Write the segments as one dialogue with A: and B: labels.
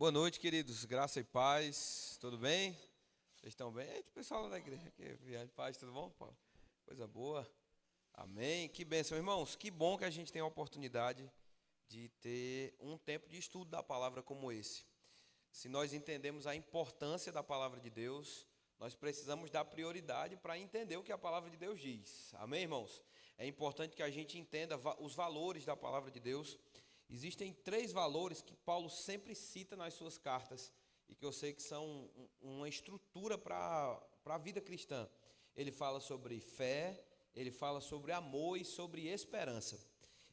A: Boa noite, queridos. Graça e paz. Tudo bem? Vocês estão bem? Eita, pessoal lá da igreja. Aqui, viagem de paz, tudo bom, Paulo? Coisa boa. Amém. Que bênção, irmãos. Que bom que a gente tem a oportunidade de ter um tempo de estudo da palavra como esse. Se nós entendemos a importância da palavra de Deus, nós precisamos dar prioridade para entender o que a palavra de Deus diz. Amém, irmãos? É importante que a gente entenda os valores da palavra de Deus. Existem três valores que Paulo sempre cita nas suas cartas e que eu sei que são uma estrutura para a vida cristã. Ele fala sobre fé, ele fala sobre amor e sobre esperança.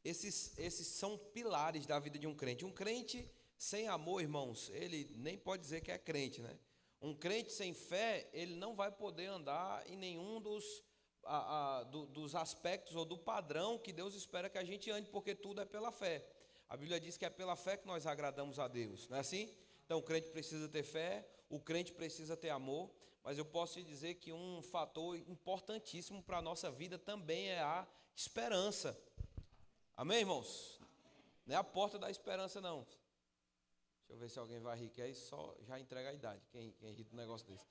A: Esses são pilares da vida de um crente. Um crente sem amor, irmãos, ele nem pode dizer que é crente, né? Um crente sem fé, ele não vai poder andar em nenhum dos aspectos ou do padrão que Deus espera que a gente ande, porque tudo é pela fé. A Bíblia diz que é pela fé que nós agradamos a Deus, não é assim? Então o crente precisa ter fé, o crente precisa ter amor, mas eu posso te dizer que um fator importantíssimo para a nossa vida também é a esperança. Amém, irmãos? Não é a porta da esperança, não. Deixa eu ver se alguém vai rir, que aí só já entrega a idade, quem ri do negócio desse.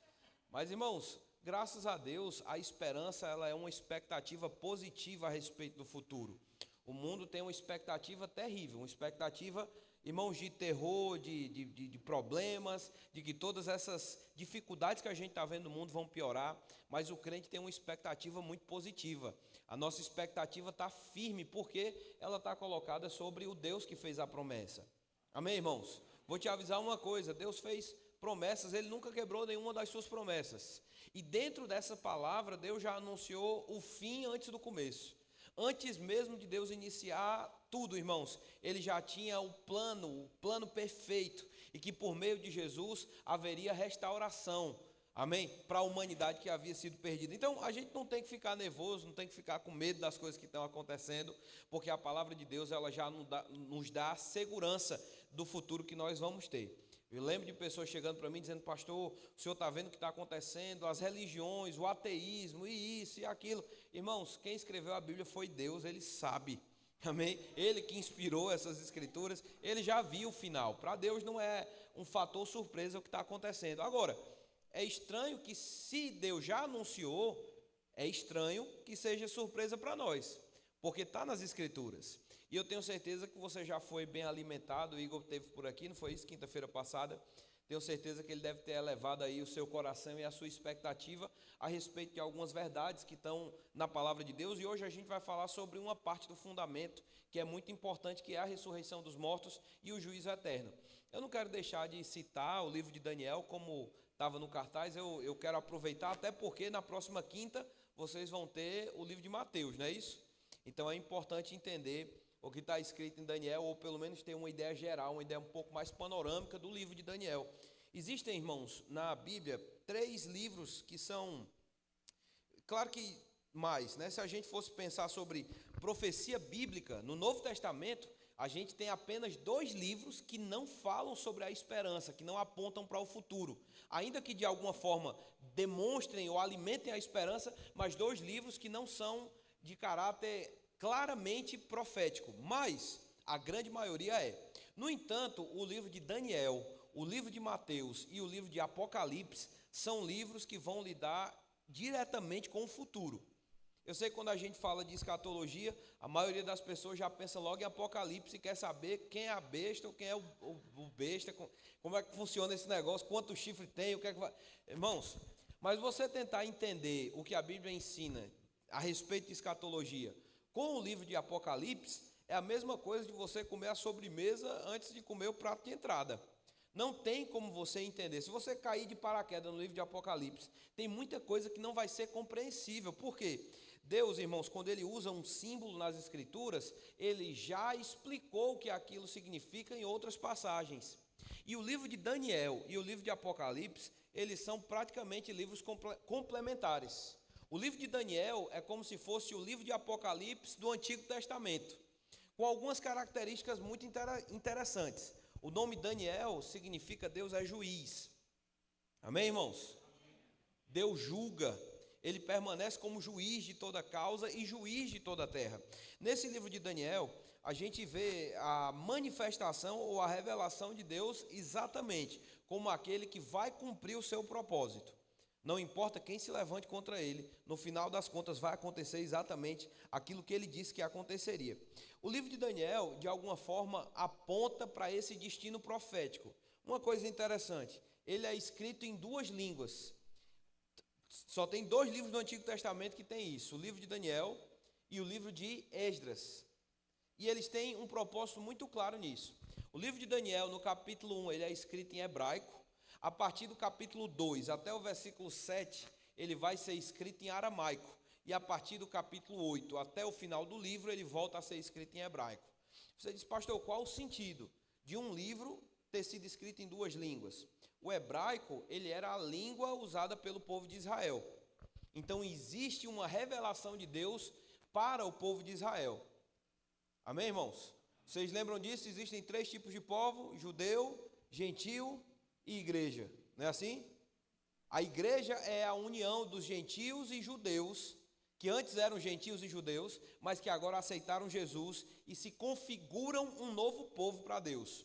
A: Mas, irmãos, graças a Deus, a esperança ela é uma expectativa positiva a respeito do futuro. O mundo tem uma expectativa terrível, uma expectativa, irmãos, de terror, de problemas, de que todas essas dificuldades que a gente está vendo no mundo vão piorar, mas o crente tem uma expectativa muito positiva. A nossa expectativa está firme, porque ela está colocada sobre o Deus que fez a promessa. Amém, irmãos? Vou te avisar uma coisa, Deus fez promessas, Ele nunca quebrou nenhuma das suas promessas. E dentro dessa palavra, Deus já anunciou o fim antes do começo. Antes mesmo de Deus iniciar tudo, irmãos, Ele já tinha o plano perfeito, e que por meio de Jesus haveria restauração, amém? Para a humanidade que havia sido perdida. Então a gente não tem que ficar nervoso, não tem que ficar com medo das coisas que estão acontecendo, porque a palavra de Deus ela já nos dá a segurança do futuro que nós vamos ter. Eu lembro de pessoas chegando para mim dizendo: pastor, o senhor está vendo o que está acontecendo, as religiões, o ateísmo, e isso e aquilo. Irmãos, quem escreveu a Bíblia foi Deus, Ele sabe, amém? Ele que inspirou essas escrituras, Ele já viu o final. Para Deus não é um fator surpresa o que está acontecendo. Agora, é estranho que se Deus já anunciou, é estranho que seja surpresa para nós, porque está nas escrituras. E eu tenho certeza que você já foi bem alimentado. O Igor esteve por aqui, não foi isso? Quinta-feira passada. Tenho certeza que ele deve ter elevado aí o seu coração e a sua expectativa a respeito de algumas verdades que estão na palavra de Deus. E hoje a gente vai falar sobre uma parte do fundamento que é muito importante, que é a ressurreição dos mortos e o juízo eterno. Eu não quero deixar de citar o livro de Daniel, como estava no cartaz. Eu quero aproveitar, até porque na próxima quinta vocês vão ter o livro de Mateus, não é isso? Então é importante entender o que está escrito em Daniel, ou pelo menos ter uma ideia geral, uma ideia um pouco mais panorâmica do livro de Daniel. Existem, irmãos, na Bíblia, 3 livros que são, claro que mais, né? Se a gente fosse pensar sobre profecia bíblica, no Novo Testamento, a gente tem apenas 2 livros que não falam sobre a esperança, que não apontam para o futuro, ainda que de alguma forma demonstrem ou alimentem a esperança, mas 2 livros que não são de caráter claramente profético, mas a grande maioria é. No entanto, o livro de Daniel, o livro de Mateus e o livro de Apocalipse são livros que vão lidar diretamente com o futuro. Eu sei que quando a gente fala de escatologia, a maioria das pessoas já pensa logo em Apocalipse e quer saber quem é a besta ou quem é o besta, como é que funciona esse negócio, quanto chifre tem, o que é que vai... Irmãos, mas você tentar entender o que a Bíblia ensina a respeito de escatologia com o livro de Apocalipse, é a mesma coisa de você comer a sobremesa antes de comer o prato de entrada. Não tem como você entender. Se você cair de paraquedas no livro de Apocalipse, tem muita coisa que não vai ser compreensível. Por quê? Deus, irmãos, quando Ele usa um símbolo nas Escrituras, Ele já explicou o que aquilo significa em outras passagens. E o livro de Daniel e o livro de Apocalipse, eles são praticamente livros complementares. O livro de Daniel é como se fosse o livro de Apocalipse do Antigo Testamento, com algumas características muito interessantes. O nome Daniel significa Deus é juiz. Amém, irmãos? Deus julga, Ele permanece como juiz de toda causa e juiz de toda a terra. Nesse livro de Daniel, a gente vê a manifestação ou a revelação de Deus exatamente como aquele que vai cumprir o seu propósito. Não importa quem se levante contra ele, no final das contas vai acontecer exatamente aquilo que ele disse que aconteceria. O livro de Daniel, de alguma forma, aponta para esse destino profético. Uma coisa interessante, ele é escrito em duas línguas. Só tem 2 livros do Antigo Testamento que tem isso, o livro de Daniel e o livro de Esdras. E eles têm um propósito muito claro nisso. O livro de Daniel, no capítulo 1, ele é escrito em hebraico. A partir do capítulo 2 até o versículo 7, ele vai ser escrito em aramaico. E a partir do capítulo 8 até o final do livro, ele volta a ser escrito em hebraico. Você diz, pastor, qual o sentido de um livro ter sido escrito em 2 línguas? O hebraico, ele era a língua usada pelo povo de Israel. Então, existe uma revelação de Deus para o povo de Israel. Amém, irmãos? Vocês lembram disso? Existem 3 tipos de povo: judeu, gentil e igreja. Não é assim? A igreja é a união dos gentios e judeus, que antes eram gentios e judeus, mas que agora aceitaram Jesus e se configuram um novo povo para Deus.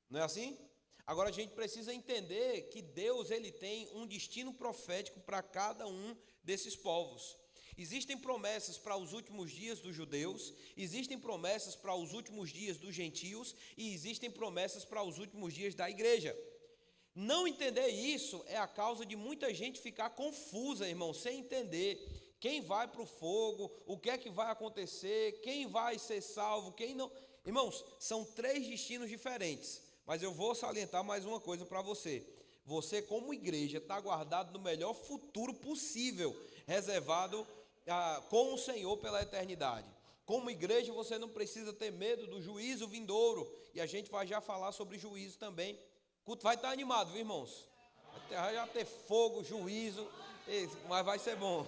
A: Não é assim? Agora a gente precisa entender que Deus, ele tem um destino profético para cada um desses povos. Existem promessas para os últimos dias dos judeus, existem promessas para os últimos dias dos gentios e existem promessas para os últimos dias da igreja. Não entender isso é a causa de muita gente ficar confusa, irmão, sem entender quem vai para o fogo, o que é que vai acontecer, quem vai ser salvo, quem não. Irmãos, são 3 destinos diferentes, mas eu vou salientar mais uma coisa para você. Você, como igreja, está guardado no melhor futuro possível, reservado com o Senhor pela eternidade. Como igreja, você não precisa ter medo do juízo vindouro, e a gente vai já falar sobre juízo também. O culto vai estar animado, viu, irmãos? Vai já ter fogo, juízo, mas vai ser bom.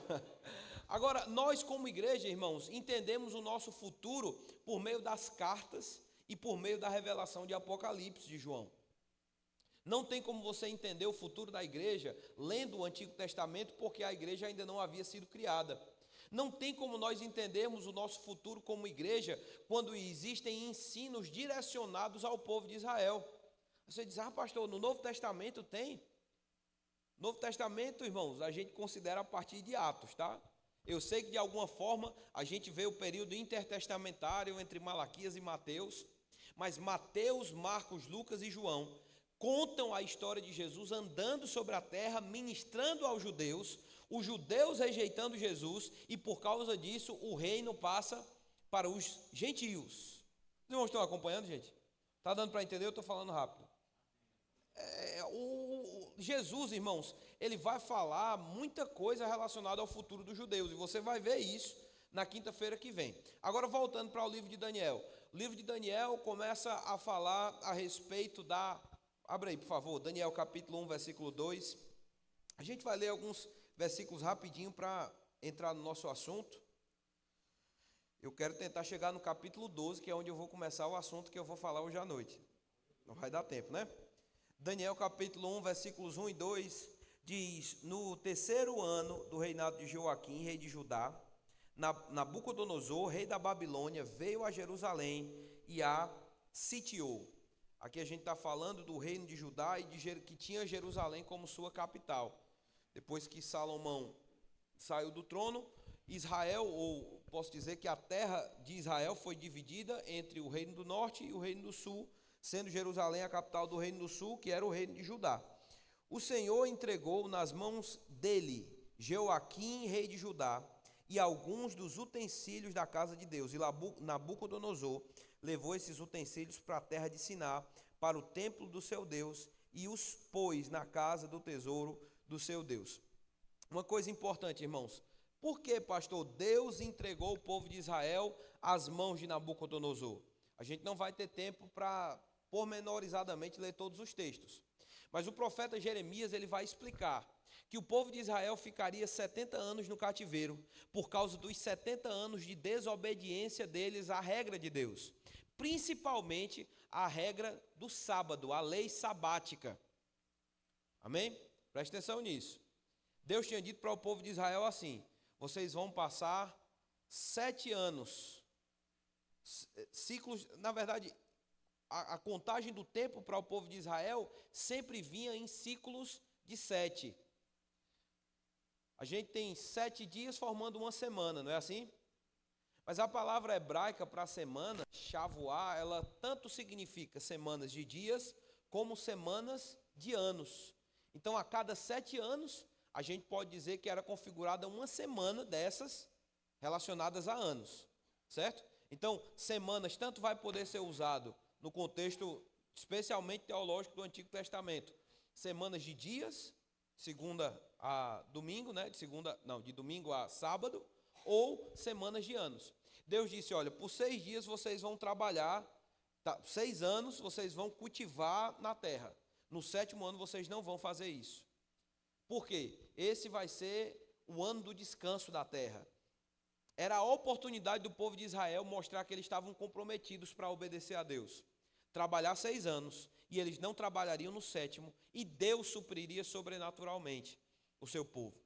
A: Agora, nós como igreja, irmãos, entendemos o nosso futuro por meio das cartas e por meio da revelação de Apocalipse de João. Não tem como você entender o futuro da igreja lendo o Antigo Testamento, porque a igreja ainda não havia sido criada. Não tem como nós entendermos o nosso futuro como igreja quando existem ensinos direcionados ao povo de Israel. Você diz, pastor, no Novo Testamento tem? Novo Testamento, irmãos, a gente considera a partir de Atos, tá? Eu sei que de alguma forma a gente vê o período intertestamentário entre Malaquias e Mateus, mas Mateus, Marcos, Lucas e João contam a história de Jesus andando sobre a terra, ministrando aos judeus, os judeus rejeitando Jesus, e por causa disso o reino passa para os gentios. Os irmãos estão acompanhando, gente? Está dando para entender? Eu estou falando rápido. Jesus, irmãos, ele vai falar muita coisa relacionada ao futuro dos judeus, e você vai ver isso na quinta-feira que vem. Agora, voltando para o livro de Daniel. O livro de Daniel começa a falar a respeito da... Abre aí, por favor, Daniel capítulo 1, versículo 2. A gente vai ler alguns versículos rapidinho para entrar no nosso assunto. Eu quero tentar chegar no capítulo 12, que é onde eu vou começar o assunto que eu vou falar hoje à noite. Não vai dar tempo, né? Daniel capítulo 1, versículos 1 e 2, diz: no 3º ano do reinado de Joaquim, rei de Judá, Nabucodonosor, rei da Babilônia, veio a Jerusalém e a sitiou. Aqui a gente está falando do reino de Judá e que tinha Jerusalém como sua capital. Depois que Salomão saiu do trono, Israel, ou posso dizer que a terra de Israel foi dividida entre o reino do norte e o reino do sul, sendo Jerusalém a capital do reino do sul, que era o reino de Judá. O Senhor entregou nas mãos dele Joaquim, rei de Judá, e alguns dos utensílios da casa de Deus. E Nabucodonosor levou esses utensílios para a terra de Siná, para o templo do seu Deus, e os pôs na casa do tesouro do seu Deus. Uma coisa importante, irmãos. Por que, pastor, Deus entregou o povo de Israel às mãos de Nabucodonosor? A gente não vai ter tempo para pormenorizadamente ler todos os textos. Mas o profeta Jeremias, ele vai explicar que o povo de Israel ficaria 70 anos no cativeiro por causa dos 70 anos de desobediência deles à regra de Deus, principalmente a regra do sábado, a lei sabática. Amém? Preste atenção nisso. Deus tinha dito para o povo de Israel assim: vocês vão passar 7 anos ciclos, na verdade, a contagem do tempo para o povo de Israel sempre vinha em ciclos de 7. A gente tem 7 dias formando uma semana, não é assim? Mas a palavra hebraica para semana, shavuá, ela tanto significa semanas de dias, como semanas de anos. Então, a cada 7 anos, a gente pode dizer que era configurada uma semana dessas relacionadas a anos, certo? Então, semanas tanto vai poder ser usado no contexto especialmente teológico do Antigo Testamento. Semanas de dias, segunda a domingo, né? De domingo a sábado, ou semanas de anos. Deus disse, olha, por 6 dias vocês vão trabalhar, 6 anos vocês vão cultivar na terra. No 7º ano vocês não vão fazer isso. Por quê? Esse vai ser o ano do descanso da terra. Era a oportunidade do povo de Israel mostrar que eles estavam comprometidos para obedecer a Deus. Trabalhar 6 anos, e eles não trabalhariam no 7º, e Deus supriria sobrenaturalmente o seu povo.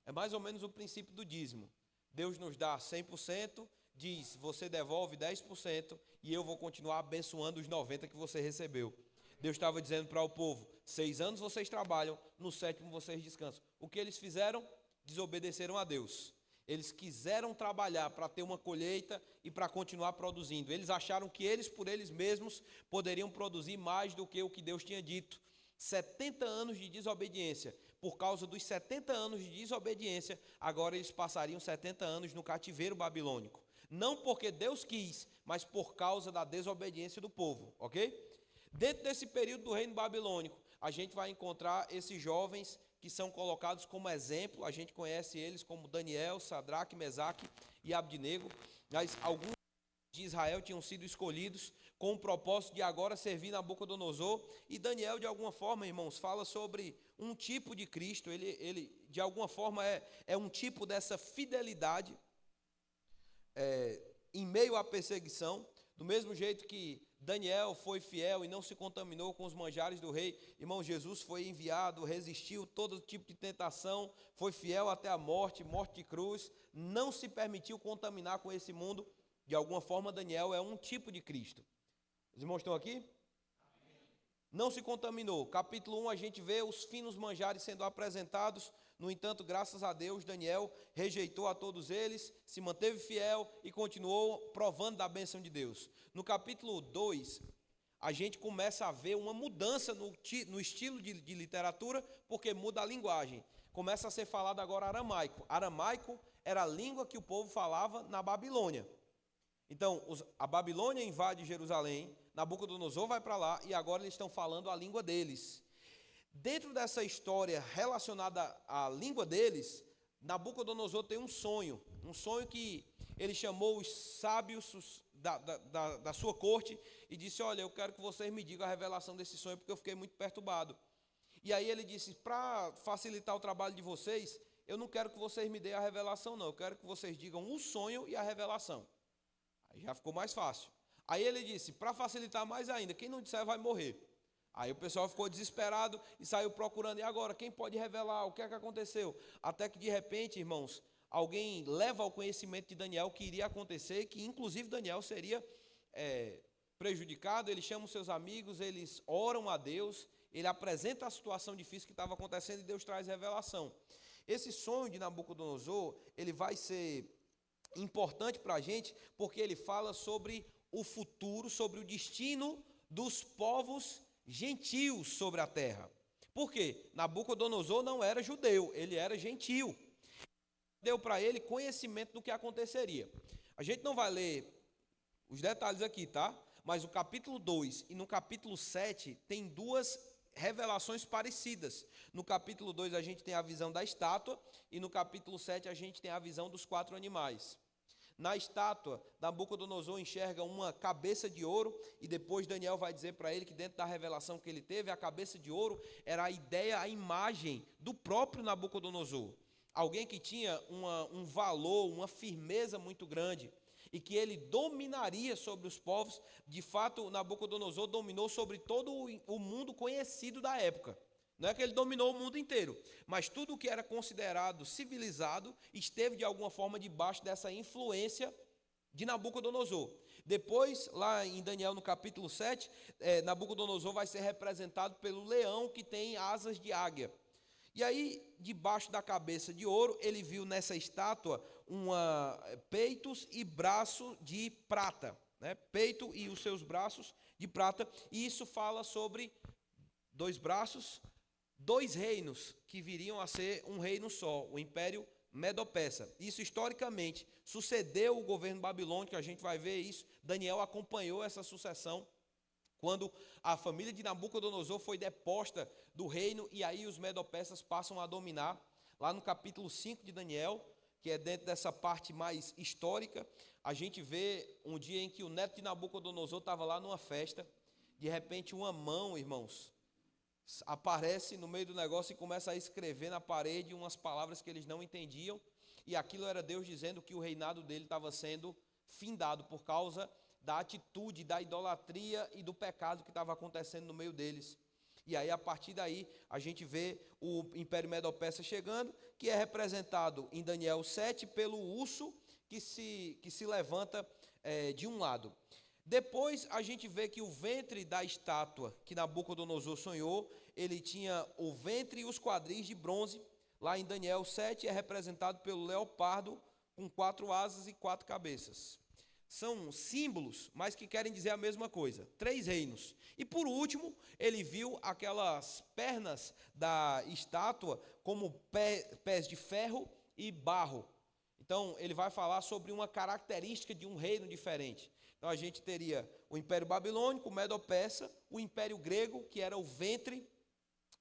A: É mais ou menos o princípio do dízimo. Deus nos dá 100%, diz, você devolve 10%, e eu vou continuar abençoando os 90% que você recebeu. Deus estava dizendo para o povo, 6 anos vocês trabalham, no 7º vocês descansam. O que eles fizeram? Desobedeceram a Deus. Eles quiseram trabalhar para ter uma colheita e para continuar produzindo. Eles acharam que eles, por eles mesmos, poderiam produzir mais do que o que Deus tinha dito. 70 anos de desobediência. Por causa dos 70 anos de desobediência, agora eles passariam 70 anos no cativeiro babilônico. Não porque Deus quis, mas por causa da desobediência do povo, ok? Dentro desse período do reino babilônico, a gente vai encontrar esses jovens que são colocados como exemplo. A gente conhece eles como Daniel, Sadraque, Mesaque e Abdinego. Mas alguns de Israel tinham sido escolhidos com o propósito de agora servir Nabucodonosor. E Daniel, de alguma forma, irmãos, fala sobre um tipo de Cristo. Ele de alguma forma, é um tipo dessa fidelidade em meio à perseguição. Do mesmo jeito que Daniel foi fiel e não se contaminou com os manjares do rei, irmão, Jesus foi enviado, resistiu todo tipo de tentação, foi fiel até a morte de cruz, não se permitiu contaminar com esse mundo. De alguma forma, Daniel é um tipo de Cristo. Os irmãos estão aqui? Não se contaminou. Capítulo 1, a gente vê os finos manjares sendo apresentados. No entanto, graças a Deus, Daniel rejeitou a todos eles, se manteve fiel e continuou provando da bênção de Deus. No capítulo 2, a gente começa a ver uma mudança no estilo de literatura, porque muda a linguagem. Começa a ser falado agora aramaico. Aramaico era a língua que o povo falava na Babilônia. Então, a Babilônia invade Jerusalém, Nabucodonosor vai para lá e agora eles estão falando a língua deles. Dentro dessa história relacionada à língua deles, Nabucodonosor tem um sonho que ele chamou os sábios da sua corte e disse, olha, eu quero que vocês me digam a revelação desse sonho, porque eu fiquei muito perturbado. E aí ele disse, para facilitar o trabalho de vocês, eu não quero que vocês me deem a revelação não, eu quero que vocês digam o sonho e a revelação. Aí já ficou mais fácil. Aí ele disse, para facilitar mais ainda, quem não disser vai morrer. Aí o pessoal ficou desesperado e saiu procurando. E agora, quem pode revelar? O que é que aconteceu? Até que de repente, irmãos, alguém leva ao conhecimento de Daniel que iria acontecer, que inclusive Daniel seria prejudicado. Ele chama os seus amigos, eles oram a Deus, ele apresenta a situação difícil que estava acontecendo e Deus traz revelação. Esse sonho de Nabucodonosor, ele vai ser importante para a gente, porque ele fala sobre o futuro, sobre o destino dos povos gentios sobre a terra. Por quê? Nabucodonosor não era judeu, ele era gentio. Deu para ele conhecimento do que aconteceria. A gente não vai ler os detalhes aqui, tá? Mas o capítulo 2 e no capítulo 7 tem duas revelações parecidas. No capítulo 2 a gente tem a visão da estátua e no capítulo 7 a gente tem a visão dos 4 animais. Na estátua, Nabucodonosor enxerga uma cabeça de ouro e depois Daniel vai dizer para ele que dentro da revelação que ele teve, a cabeça de ouro era a ideia, a imagem do próprio Nabucodonosor. Alguém que tinha um valor, uma firmeza muito grande e que ele dominaria sobre os povos. De fato, Nabucodonosor dominou sobre todo o mundo conhecido da época. Não é que ele dominou o mundo inteiro, mas tudo o que era considerado civilizado esteve de alguma forma debaixo dessa influência de Nabucodonosor. Depois, lá em Daniel, no capítulo 7, Nabucodonosor vai ser representado pelo leão que tem asas de águia. E aí, debaixo da cabeça de ouro, ele viu nessa estátua peitos e braço de prata, né? Peito e os seus braços de prata. E isso fala sobre 2 braços, 2 reinos que viriam a ser um reino só, o Império Medo-Persa. Isso historicamente sucedeu o governo babilônico, a gente vai ver isso. Daniel acompanhou essa sucessão quando a família de Nabucodonosor foi deposta do reino, e aí os Medo-Persas passam a dominar. Lá no capítulo 5 de Daniel, que é dentro dessa parte mais histórica, a gente vê um dia em que o neto de Nabucodonosor estava lá numa festa. De repente uma mão, irmãos, aparece no meio do negócio e começa a escrever na parede umas palavras que eles não entendiam, e aquilo era Deus dizendo que o reinado dele estava sendo findado por causa da atitude, da idolatria e do pecado que estava acontecendo no meio deles. E aí, a partir daí, a gente vê o Império Medo-Persa chegando, que é representado em Daniel 7 pelo urso que se levanta de um lado. Depois a gente vê que o ventre da estátua que Nabucodonosor sonhou, ele tinha o ventre e os quadris de bronze. Lá em Daniel 7 é representado pelo leopardo com 4 asas e 4 cabeças. São símbolos, mas que querem dizer a mesma coisa. 3 reinos. E por último, ele viu aquelas pernas da estátua como pés de ferro e barro. Então, ele vai falar sobre uma característica de um reino diferente. Então, a gente teria o Império Babilônico, o Medo-Persa, o Império Grego, que era o ventre,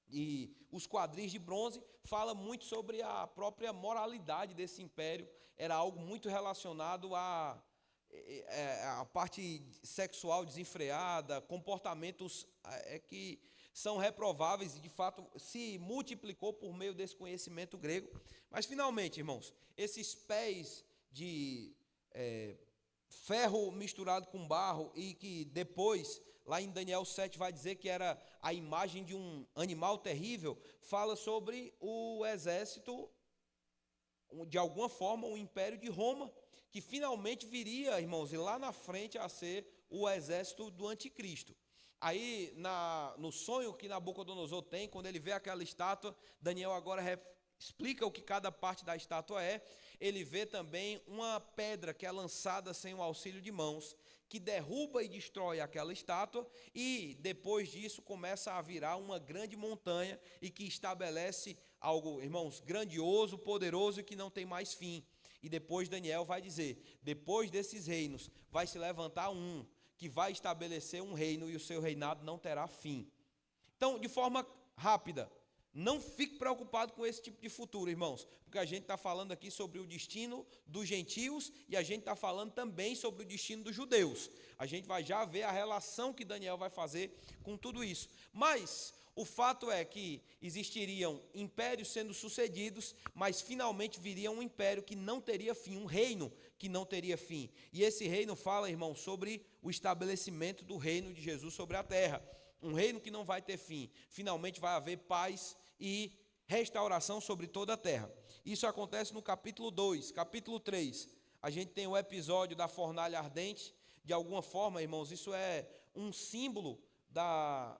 A: e os quadris de bronze. Fala muito sobre a própria moralidade desse império. Era algo muito relacionado a parte sexual desenfreada, comportamentos que são reprováveis, e de fato se multiplicou por meio desse conhecimento grego. Mas finalmente, irmãos, esses pés de ferro misturado com barro, e que depois, lá em Daniel 7, vai dizer que era a imagem de um animal terrível, fala sobre o exército, de alguma forma, o Império de Roma, que finalmente viria, irmãos, e lá na frente a ser o exército do anticristo. Aí, no sonho que Nabucodonosor tem, quando ele vê aquela estátua, Daniel agora explica o que cada parte da estátua é. Ele vê também uma pedra que é lançada sem o auxílio de mãos, que derruba e destrói aquela estátua, e depois disso começa a virar uma grande montanha, e que estabelece algo, irmãos, grandioso, poderoso, e que não tem mais fim. E depois Daniel vai dizer, depois desses reinos vai se levantar um que vai estabelecer um reino, e o seu reinado não terá fim. Então, de forma rápida, não fique preocupado com esse tipo de futuro, irmãos, porque a gente está falando aqui sobre o destino dos gentios, e a gente está falando também sobre o destino dos judeus. A gente vai já ver a relação que Daniel vai fazer com tudo isso. Mas o fato é que existiriam impérios sendo sucedidos, mas finalmente viria um império que não teria fim, um reino que não teria fim. E esse reino fala, irmão, sobre o estabelecimento do reino de Jesus sobre a terra. Um reino que não vai ter fim. Finalmente vai haver paz e restauração sobre toda a terra. Isso acontece no capítulo 2. Capítulo 3, a gente tem o episódio da fornalha ardente. De alguma forma, irmãos, isso é um símbolo da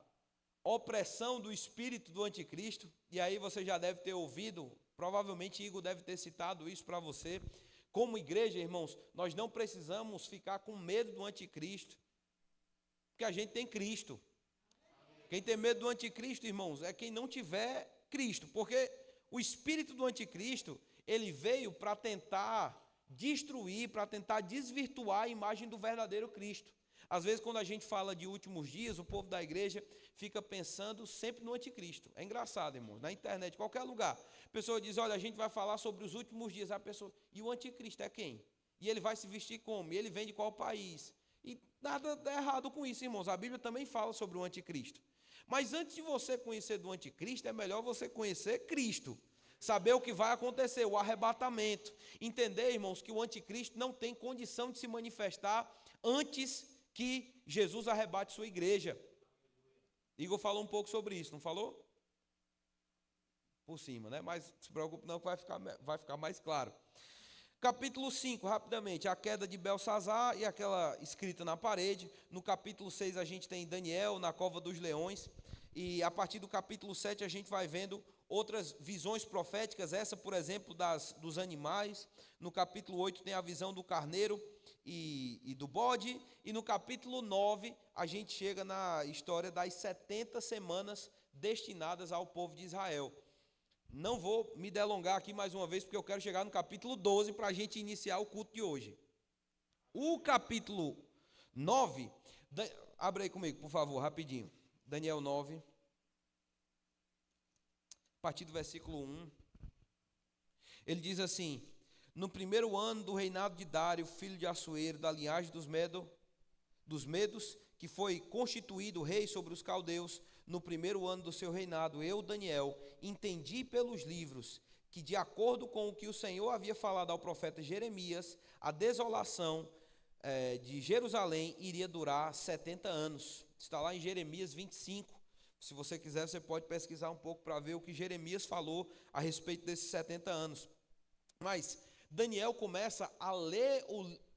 A: opressão do espírito do anticristo. E aí você já deve ter ouvido, provavelmente Igor deve ter citado isso para você. Como igreja, irmãos, nós não precisamos ficar com medo do anticristo, porque a gente tem Cristo. Quem tem medo do anticristo, irmãos, é quem não tiver Cristo, porque o espírito do anticristo, ele veio para tentar destruir, para tentar desvirtuar a imagem do verdadeiro Cristo. Às vezes, quando a gente fala de últimos dias, o povo da igreja fica pensando sempre no anticristo. É engraçado, irmãos, na internet, qualquer lugar. A pessoa diz, olha, a gente vai falar sobre os últimos dias. A pessoa, e o anticristo é quem? E ele vai se vestir como? E ele vem de qual país? E nada é errado com isso, irmãos. A Bíblia também fala sobre o anticristo. Mas antes de você conhecer do anticristo, é melhor você conhecer Cristo. Saber o que vai acontecer, o arrebatamento. Entender, irmãos, que o anticristo não tem condição de se manifestar antes que Jesus arrebate sua igreja. Igor falou um pouco sobre isso, não falou? Por cima, né? Mas não se preocupe não, que vai ficar mais claro. Capítulo 5, rapidamente, a queda de Belsazar e aquela escrita na parede. No capítulo 6 a gente tem Daniel na cova dos leões. E a partir do capítulo 7 a gente vai vendo outras visões proféticas. Essa, por exemplo, dos animais. No capítulo 8 tem a visão do carneiro e do bode. E no capítulo 9 a gente chega na história das 70 semanas destinadas ao povo de Israel. Não vou me delongar aqui mais uma vez, porque eu quero chegar no capítulo 12 para a gente iniciar o culto de hoje. O capítulo 9, abre aí comigo, por favor, rapidinho. Daniel 9, a partir do versículo 1. Ele diz assim: no primeiro ano do reinado de Dário, filho de Assuero, da linhagem dos Medos, que foi constituído rei sobre os caldeus, no primeiro ano do seu reinado, eu, Daniel, entendi pelos livros que, de acordo com o que o Senhor havia falado ao profeta Jeremias, a desolação de Jerusalém iria durar 70 anos. Está lá em Jeremias 25. Se você quiser, você pode pesquisar um pouco para ver o que Jeremias falou a respeito desses 70 anos. Mas Daniel começa a ler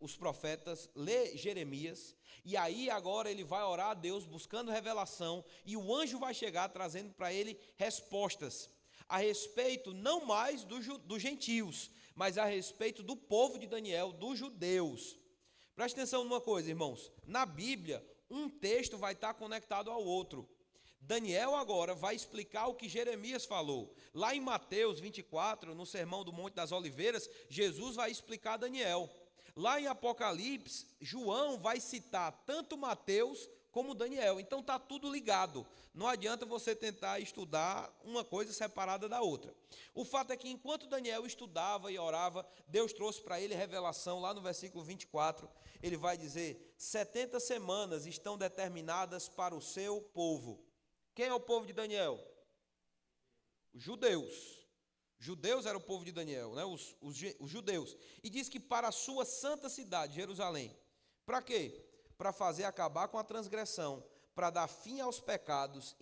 A: os profetas, ler Jeremias, e aí agora ele vai orar a Deus buscando revelação, e o anjo vai chegar trazendo para ele respostas a respeito não mais dos gentios, mas a respeito do povo de Daniel, dos judeus. Preste atenção numa coisa, irmãos, na Bíblia um texto vai estar conectado ao outro. Daniel agora vai explicar o que Jeremias falou. Lá em Mateus 24, no Sermão do Monte das Oliveiras, Jesus vai explicar Daniel. Lá em Apocalipse, João vai citar tanto Mateus como Daniel. Então está tudo ligado. Não adianta você tentar estudar uma coisa separada da outra. O fato é que enquanto Daniel estudava e orava, Deus trouxe para ele revelação. Lá no versículo 24, ele vai dizer: 70 semanas estão determinadas para o seu povo. Quem é o povo de Daniel? Os judeus. Judeus era o povo de Daniel, né? Os judeus. E diz que para a sua santa cidade, Jerusalém. Para quê? Para fazer acabar com a transgressão, para dar fim aos pecados,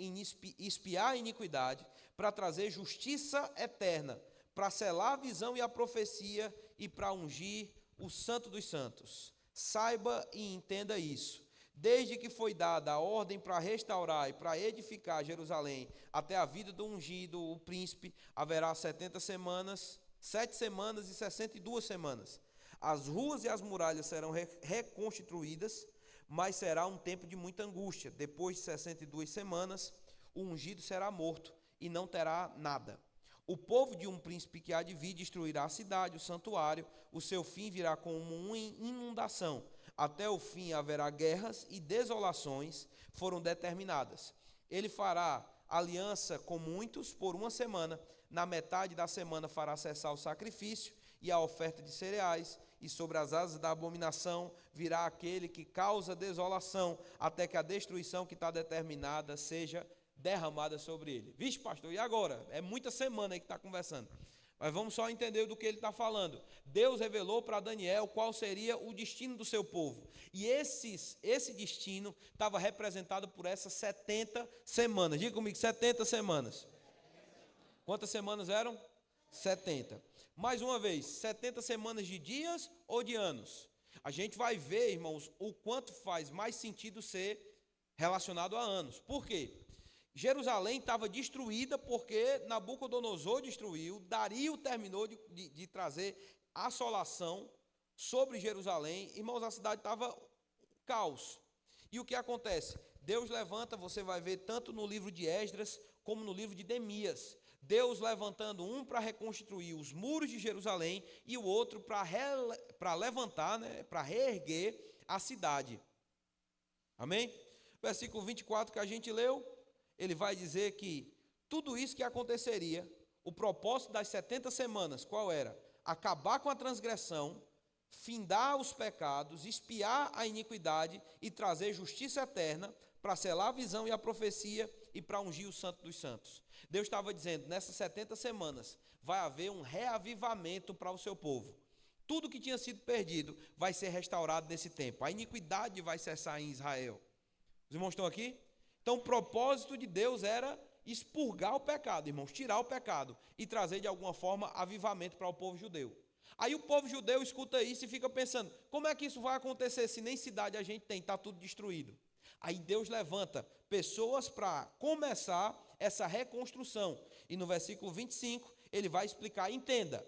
A: expiar a iniquidade, para trazer justiça eterna, para selar a visão e a profecia e para ungir o santo dos santos. Saiba e entenda isso. Desde que foi dada a ordem para restaurar e para edificar Jerusalém, até a vida do ungido, o príncipe, haverá 70 semanas, 7 semanas e 62 semanas. As ruas e as muralhas serão reconstruídas, mas será um tempo de muita angústia. Depois de 62 semanas, o ungido será morto e não terá nada. O povo de um príncipe que há de vir destruirá a cidade, o santuário, o seu fim virá como uma inundação. Até o fim haverá guerras e desolações foram determinadas. Ele fará aliança com muitos por uma semana. Na metade da semana fará cessar o sacrifício e a oferta de cereais. E sobre as asas da abominação virá aquele que causa desolação, até que a destruição que está determinada seja derramada sobre ele. Vixe, pastor, e agora? É muita semana aí que está conversando. Mas vamos só entender do que ele está falando. Deus revelou para Daniel qual seria o destino do seu povo. E esse destino estava representado por essas 70 semanas. Diga comigo, 70 semanas. Quantas semanas eram? 70. Mais uma vez, 70 semanas de dias ou de anos? A gente vai ver, irmãos, o quanto faz mais sentido ser relacionado a anos. Por quê? Jerusalém estava destruída porque Nabucodonosor destruiu, Dario terminou de trazer assolação sobre Jerusalém. Irmãos, a cidade estava caos. E o que acontece? Deus levanta, você vai ver tanto no livro de Esdras como no livro de Neemias. Deus levantando um para reconstruir os muros de Jerusalém e o outro para levantar, né, para reerguer a cidade. Amém? Versículo 24 que a gente leu. Ele vai dizer que tudo isso que aconteceria, o propósito das 70 semanas, qual era? Acabar com a transgressão, findar os pecados, expiar a iniquidade e trazer justiça eterna para selar a visão e a profecia e para ungir o santo dos santos. Deus estava dizendo, nessas 70 semanas vai haver um reavivamento para o seu povo. Tudo que tinha sido perdido vai ser restaurado nesse tempo. A iniquidade vai cessar em Israel. Os irmãos estão aqui? Então, o propósito de Deus era expurgar o pecado, irmãos, tirar o pecado e trazer de alguma forma avivamento para o povo judeu. Aí o povo judeu escuta isso e fica pensando, como é que isso vai acontecer se nem cidade a gente tem, está tudo destruído? Aí Deus levanta pessoas para começar essa reconstrução. E no versículo 25, ele vai explicar, entenda,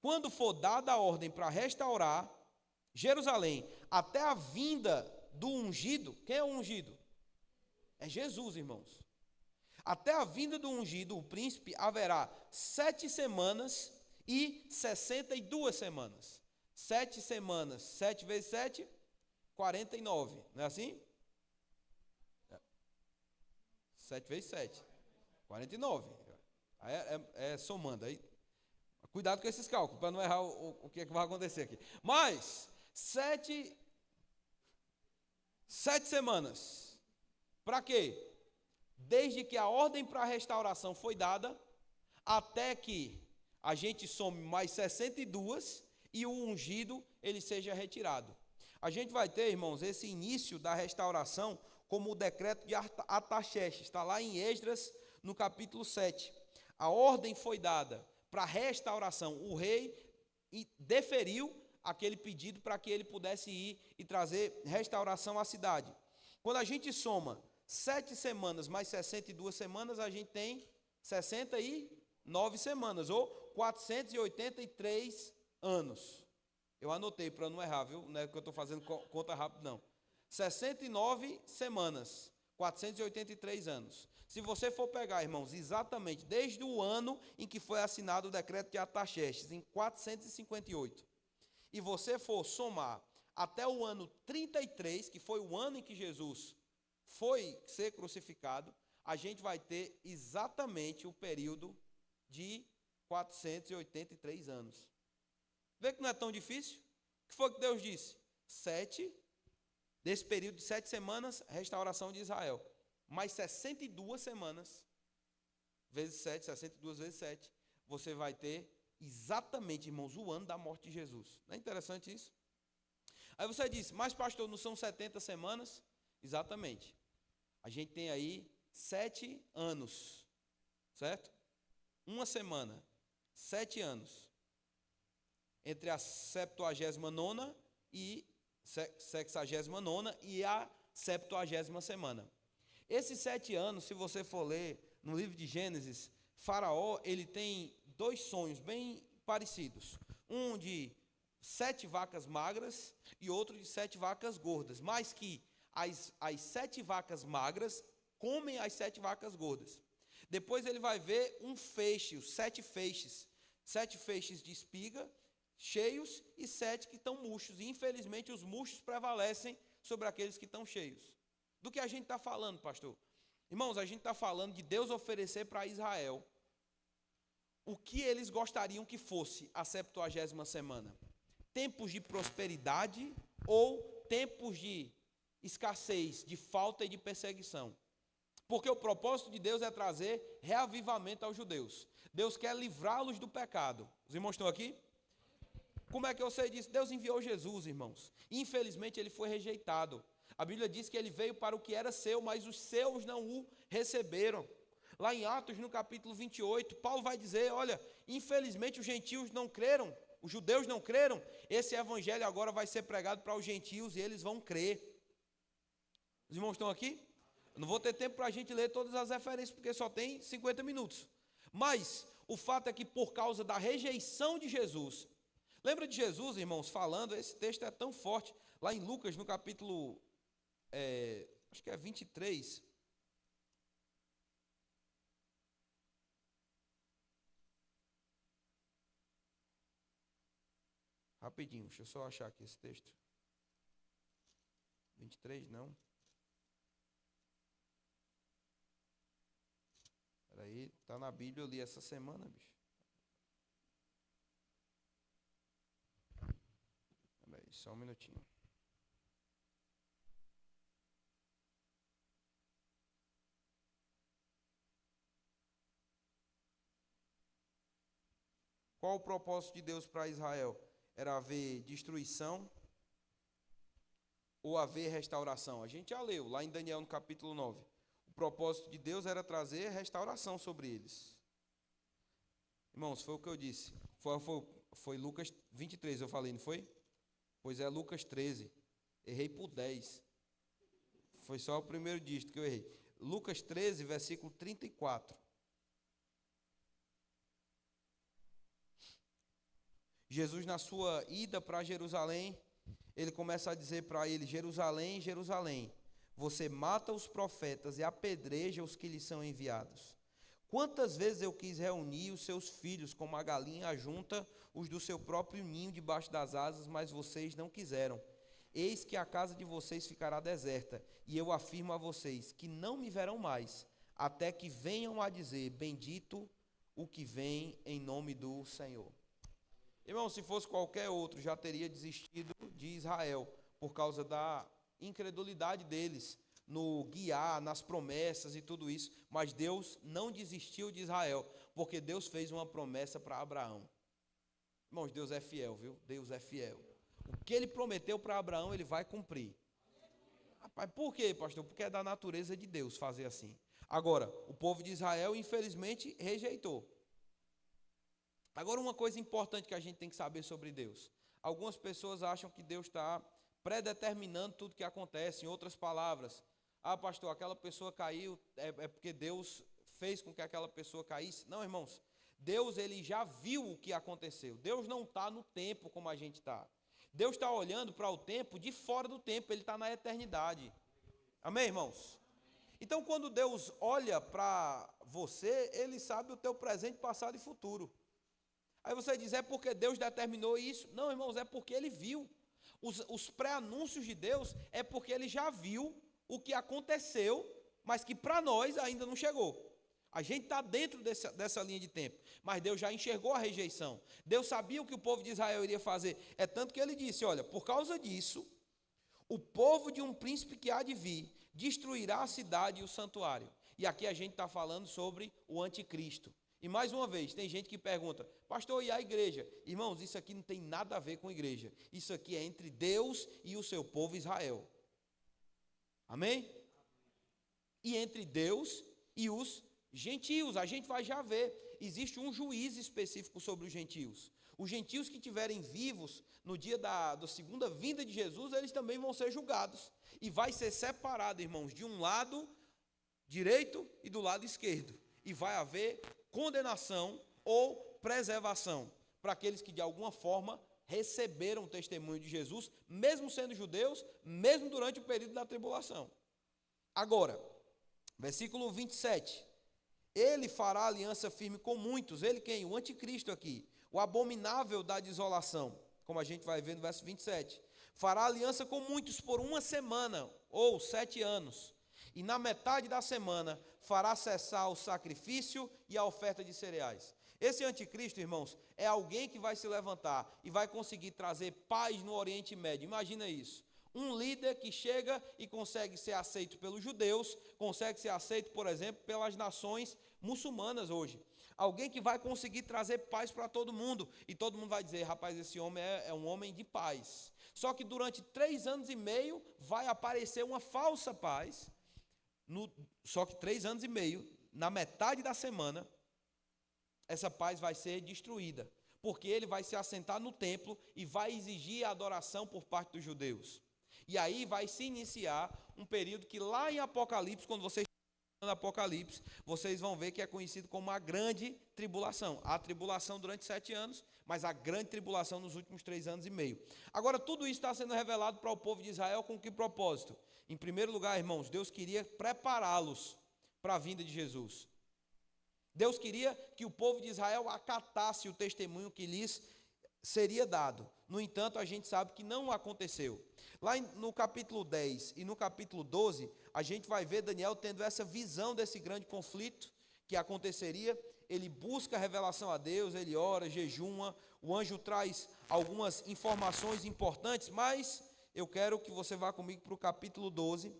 A: quando for dada a ordem para restaurar Jerusalém, até a vinda do ungido, quem é o ungido? É Jesus, irmãos. Até a vinda do ungido, o príncipe, haverá 7 semanas e 62 semanas. 7 semanas, 7 vezes 7, 49. Não é assim? 7 vezes 7, 49. Aí é somando. Aí, cuidado com esses cálculos, para não errar o que é que vai acontecer aqui. Mas, 7 semanas. Para quê? Desde que a ordem para a restauração foi dada, até que a gente some mais 62 e o ungido ele seja retirado. A gente vai ter, irmãos, esse início da restauração como o decreto de Artaxerxes, está lá em Esdras, no capítulo 7. A ordem foi dada para a restauração. O rei deferiu aquele pedido para que ele pudesse ir e trazer restauração à cidade. Quando a gente soma 7 semanas mais 62 semanas, a gente tem 69 semanas, ou 483 anos. Eu anotei para não errar, viu? Não é que eu estou fazendo conta rápido, não. 69 semanas, 483 anos. Se você for pegar, irmãos, exatamente desde o ano em que foi assinado o decreto de Artaxerxes, em 458, e você for somar até o ano 33, que foi o ano em que Jesus foi ser crucificado, a gente vai ter exatamente o período de 483 anos. Vê que não é tão difícil? O que foi que Deus disse? 7, desse período de 7 semanas, restauração de Israel. Mais 62 semanas, vezes 7, 62 vezes 7, você vai ter exatamente, irmãos, o ano da morte de Jesus. Não é interessante isso? Aí você disse, mas pastor, não são 70 semanas? Exatamente. A gente tem aí 7 anos, certo? Uma semana, 7 anos. Entre a 79ª e 69ª e a 70ª semana. Esses 7 anos, se você for ler no livro de Gênesis, Faraó, ele tem 2 sonhos bem parecidos. Um de 7 vacas magras e outro de 7 vacas gordas. Mas que as 7 vacas magras comem as 7 vacas gordas. Depois ele vai ver um feixe, os 7 feixes. 7 feixes de espiga, cheios, e 7 que estão murchos. E infelizmente os murchos prevalecem sobre aqueles que estão cheios. Do que a gente está falando, pastor? Irmãos, a gente está falando de Deus oferecer para Israel o que eles gostariam que fosse a 70ª semana. Tempos de prosperidade ou tempos de escassez, de falta e de perseguição. Porque o propósito de Deus é trazer reavivamento aos judeus. Deus quer livrá-los do pecado. Os irmãos estão aqui? Como é que eu sei disso? Deus enviou Jesus, irmãos. Infelizmente ele foi rejeitado. A Bíblia diz que ele veio para o que era seu, mas os seus não o receberam. Lá em Atos, no capítulo 28, Paulo vai dizer, olha, infelizmente os gentios não creram, os judeus não creram, esse evangelho agora vai ser pregado para os gentios e eles vão crer. Os irmãos estão aqui? Eu não vou ter tempo para a gente ler todas as referências, porque só tem 50 minutos. Mas o fato é que por causa da rejeição de Jesus, lembra de Jesus, irmãos, falando, esse texto é tão forte, lá em Lucas, no capítulo, acho que é 23, rapidinho, deixa eu só achar aqui esse texto. 23, não. Peraí, tá na Bíblia, eu li essa semana, bicho. Peraí, só um minutinho. Qual o propósito de Deus para Israel? Era haver destruição ou haver restauração? A gente já leu lá em Daniel no capítulo 9. O propósito de Deus era trazer restauração sobre eles. Irmãos, foi o que eu disse. Foi foi Lucas 23, eu falei, não foi? Pois é, Lucas 13. Errei por 10. Foi só o primeiro dígito que eu errei. Lucas 13, versículo 34. Jesus, na sua ida para Jerusalém, ele começa a dizer para ele: Jerusalém, Jerusalém, você mata os profetas e apedreja os que lhes são enviados. Quantas vezes eu quis reunir os seus filhos, como a galinha ajunta os do seu próprio ninho debaixo das asas, mas vocês não quiseram. Eis que a casa de vocês ficará deserta, e eu afirmo a vocês que não me verão mais, até que venham a dizer: bendito o que vem em nome do Senhor. Irmão, se fosse qualquer outro, já teria desistido de Israel, por causa da incredulidade deles, no guiar, nas promessas e tudo isso, mas Deus não desistiu de Israel, porque Deus fez uma promessa para Abraão. Irmãos, Deus é fiel, viu? Deus é fiel. O que ele prometeu para Abraão, ele vai cumprir. Rapaz, por quê, pastor? Porque é da natureza de Deus fazer assim. Agora, o povo de Israel, infelizmente, rejeitou. Agora, uma coisa importante que a gente tem que saber sobre Deus. Algumas pessoas acham que Deus está predeterminando tudo que acontece. Em outras palavras, pastor, aquela pessoa caiu, é porque Deus fez com que aquela pessoa caísse. Não, irmãos, Deus, ele já viu o que aconteceu. Deus não está no tempo como a gente está. Deus está olhando para o tempo de fora do tempo, ele está na eternidade. Amém, irmãos? Então, quando Deus olha para você, ele sabe o teu presente, passado e futuro. Aí você diz, é porque Deus determinou isso? Não, irmãos, é porque ele viu. Os pré-anúncios de Deus é porque ele já viu o que aconteceu, mas que para nós ainda não chegou. A gente está dentro dessa linha de tempo, mas Deus já enxergou a rejeição. Deus sabia o que o povo de Israel iria fazer. É tanto que ele disse, olha, por causa disso, o povo de um príncipe que há de vir destruirá a cidade e o santuário. E aqui a gente está falando sobre o anticristo. E mais uma vez, tem gente que pergunta, pastor, e a igreja? Irmãos, isso aqui não tem nada a ver com igreja. Isso aqui é entre Deus e o seu povo Israel. Amém? E entre Deus e os gentios, a gente vai já ver, existe um juiz específico sobre os gentios. Os gentios que estiverem vivos no dia da segunda vinda de Jesus, eles também vão ser julgados. E vai ser separado, irmãos, de um lado direito e do lado esquerdo. E vai haver condenação ou preservação para aqueles que de alguma forma receberam o testemunho de Jesus, mesmo sendo judeus, mesmo durante o período da tribulação. Agora, versículo 27. Ele fará aliança firme com muitos. Ele quem? O anticristo aqui. O abominável da desolação, como a gente vai ver no verso 27. Fará aliança com muitos por uma semana, ou 7 anos. E na metade da semana fará cessar o sacrifício e a oferta de cereais. Esse anticristo, irmãos, é alguém que vai se levantar e vai conseguir trazer paz no Oriente Médio. Imagina isso. Um líder que chega e consegue ser aceito pelos judeus, consegue ser aceito, por exemplo, pelas nações muçulmanas hoje. Alguém que vai conseguir trazer paz para todo mundo. E todo mundo vai dizer, rapaz, esse homem é um homem de paz. Só que durante 3 anos e meio vai aparecer uma falsa paz. Só que 3 anos e meio, na metade da semana, essa paz vai ser destruída. Porque ele vai se assentar no templo e vai exigir a adoração por parte dos judeus. E aí vai se iniciar um período que lá em Apocalipse, quando vocês estão no Apocalipse, vocês vão ver que é conhecido como a grande tribulação. A tribulação durante 7 anos, mas a grande tribulação nos últimos 3 anos e meio. Agora, tudo isso está sendo revelado para o povo de Israel com que propósito? Em primeiro lugar, irmãos, Deus queria prepará-los para a vinda de Jesus. Deus queria que o povo de Israel acatasse o testemunho que lhes seria dado. No entanto, a gente sabe que não aconteceu. Lá no capítulo 10 e no capítulo 12, a gente vai ver Daniel tendo essa visão desse grande conflito que aconteceria. Ele busca a revelação a Deus, ele ora, jejuma, o anjo traz algumas informações importantes, mas eu quero que você vá comigo para o capítulo 12.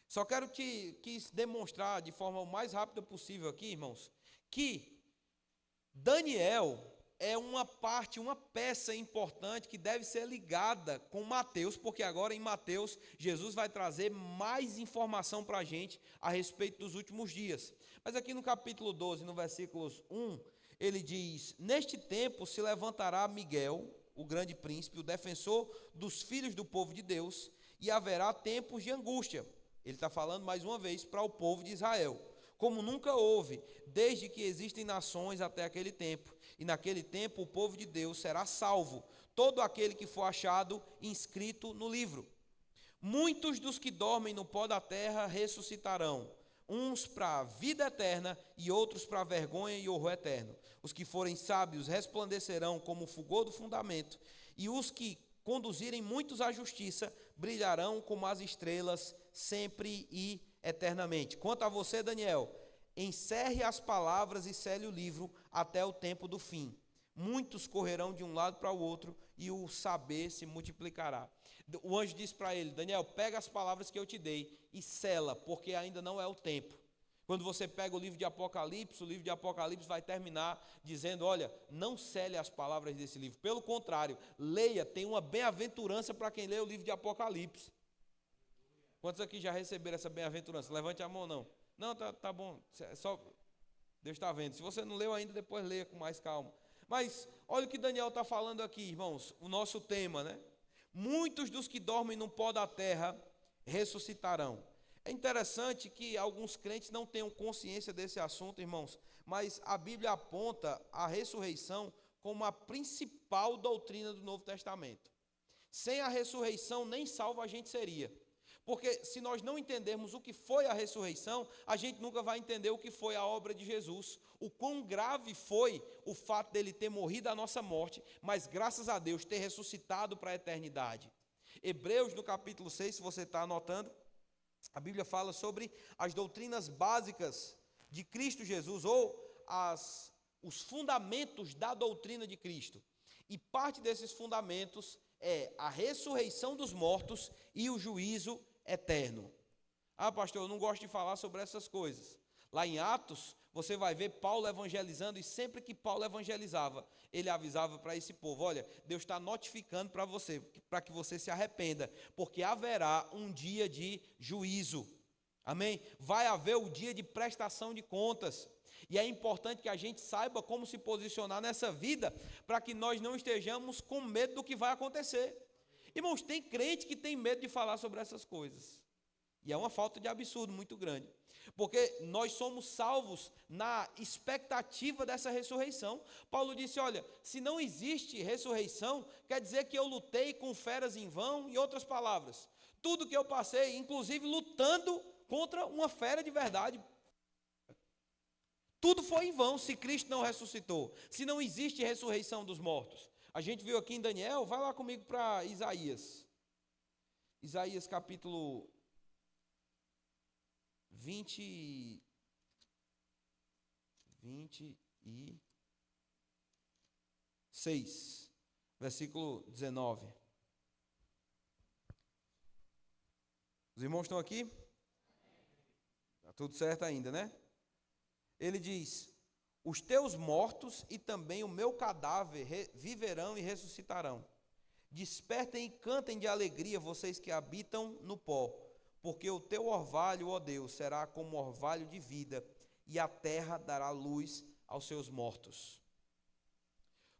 A: Só quero quis demonstrar de forma o mais rápida possível aqui, irmãos, que Daniel, é uma parte, uma peça importante que deve ser ligada com Mateus, porque agora em Mateus, Jesus vai trazer mais informação para a gente a respeito dos últimos dias. Mas aqui no capítulo 12, no versículos 1, ele diz: neste tempo se levantará Miguel, o grande príncipe, o defensor dos filhos do povo de Deus, e haverá tempos de angústia. Ele está falando mais uma vez para o povo de Israel, como nunca houve, desde que existem nações até aquele tempo. E naquele tempo o povo de Deus será salvo, todo aquele que for achado inscrito no livro. Muitos dos que dormem no pó da terra ressuscitarão, uns para a vida eterna e outros para a vergonha e horror eterno. Os que forem sábios resplandecerão como o fulgor do fundamento, e os que conduzirem muitos à justiça brilharão como as estrelas sempre e eternamente. Quanto a você, Daniel, encerre as palavras e cele o livro até o tempo do fim. Muitos correrão de um lado para o outro e o saber se multiplicará. O anjo disse para ele: Daniel, pega as palavras que eu te dei e sela, porque ainda não é o tempo. Quando você pega o livro de Apocalipse vai terminar dizendo: olha, não cele as palavras desse livro. Pelo contrário, leia, tem uma bem-aventurança para quem lê o livro de Apocalipse. Quantos aqui já receberam essa bem-aventurança? Levante a mão, não. Não, tá bom, só Deus está vendo. Se você não leu ainda, depois leia com mais calma. Mas olha o que Daniel está falando aqui, irmãos, o nosso tema, né? Muitos dos que dormem no pó da terra ressuscitarão. É interessante que alguns crentes não tenham consciência desse assunto, irmãos, mas a Bíblia aponta a ressurreição como a principal doutrina do Novo Testamento. Sem a ressurreição, nem salvo a gente seria. Porque se nós não entendermos o que foi a ressurreição, a gente nunca vai entender o que foi a obra de Jesus. O quão grave foi o fato dele ter morrido a nossa morte, mas graças a Deus ter ressuscitado para a eternidade. Hebreus, no capítulo 6, se você está anotando, a Bíblia fala sobre as doutrinas básicas de Cristo Jesus, ou os fundamentos da doutrina de Cristo. E parte desses fundamentos é a ressurreição dos mortos e o juízo eterno. Ah, pastor, eu não gosto de falar sobre essas coisas. Lá em Atos, você vai ver Paulo evangelizando, e sempre que Paulo evangelizava, ele avisava para esse povo: olha, Deus está notificando para você, para que você se arrependa, porque haverá um dia de juízo. Amém? Vai haver o dia de prestação de contas. E é importante que a gente saiba como se posicionar nessa vida, para que nós não estejamos com medo do que vai acontecer. Irmãos, tem crente que tem medo de falar sobre essas coisas. E é uma falta de absurdo muito grande. Porque nós somos salvos na expectativa dessa ressurreição. Paulo disse: olha, se não existe ressurreição, quer dizer que eu lutei com feras em vão. Em outras palavras, tudo que eu passei, inclusive lutando contra uma fera de verdade, tudo foi em vão se Cristo não ressuscitou, se não existe ressurreição dos mortos. A gente viu aqui em Daniel, vai lá comigo para Isaías. Isaías capítulo 26, versículo 19. Os irmãos estão aqui? Está tudo certo ainda, né? Ele diz: os teus mortos e também o meu cadáver viverão e ressuscitarão. Despertem e cantem de alegria, vocês que habitam no pó, porque o teu orvalho, ó Deus, será como orvalho de vida, e a terra dará luz aos seus mortos.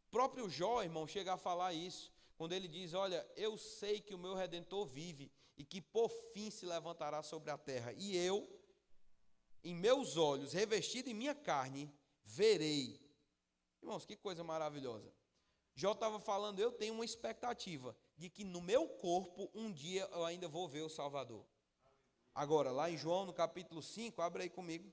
A: O próprio Jó, irmão, chega a falar isso, quando ele diz: olha, eu sei que o meu Redentor vive, e que por fim se levantará sobre a terra, e eu, em meus olhos, revestido em minha carne, verei. Irmãos, que coisa maravilhosa. Jó estava falando: eu tenho uma expectativa de que no meu corpo um dia eu ainda vou ver o Salvador. Agora, lá em João, no capítulo 5, abre aí comigo,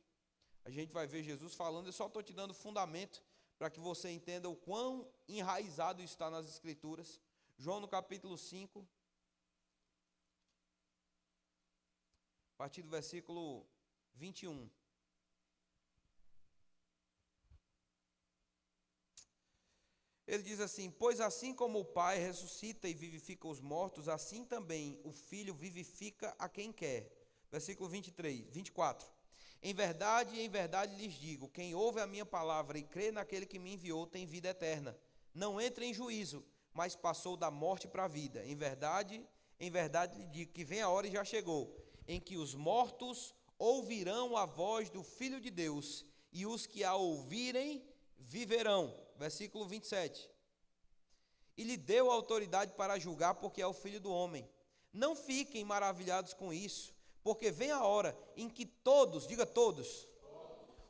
A: a gente vai ver Jesus falando. Eu só estou te dando fundamento para que você entenda o quão enraizado está nas Escrituras. João, no capítulo 5, a partir do versículo 21. Ele diz assim: pois assim como o Pai ressuscita e vivifica os mortos, assim também o Filho vivifica a quem quer. Versículo 24. em verdade lhes digo, quem ouve a minha palavra e crê naquele que me enviou tem vida eterna. Não entra em juízo, mas passou da morte para a vida. Em verdade lhes digo que vem a hora e já chegou, em que os mortos ouvirão a voz do Filho de Deus, e os que a ouvirem viverão. Versículo 27. E lhe deu autoridade para julgar, porque é o Filho do homem. Não fiquem maravilhados com isso, porque vem a hora em que todos, diga todos,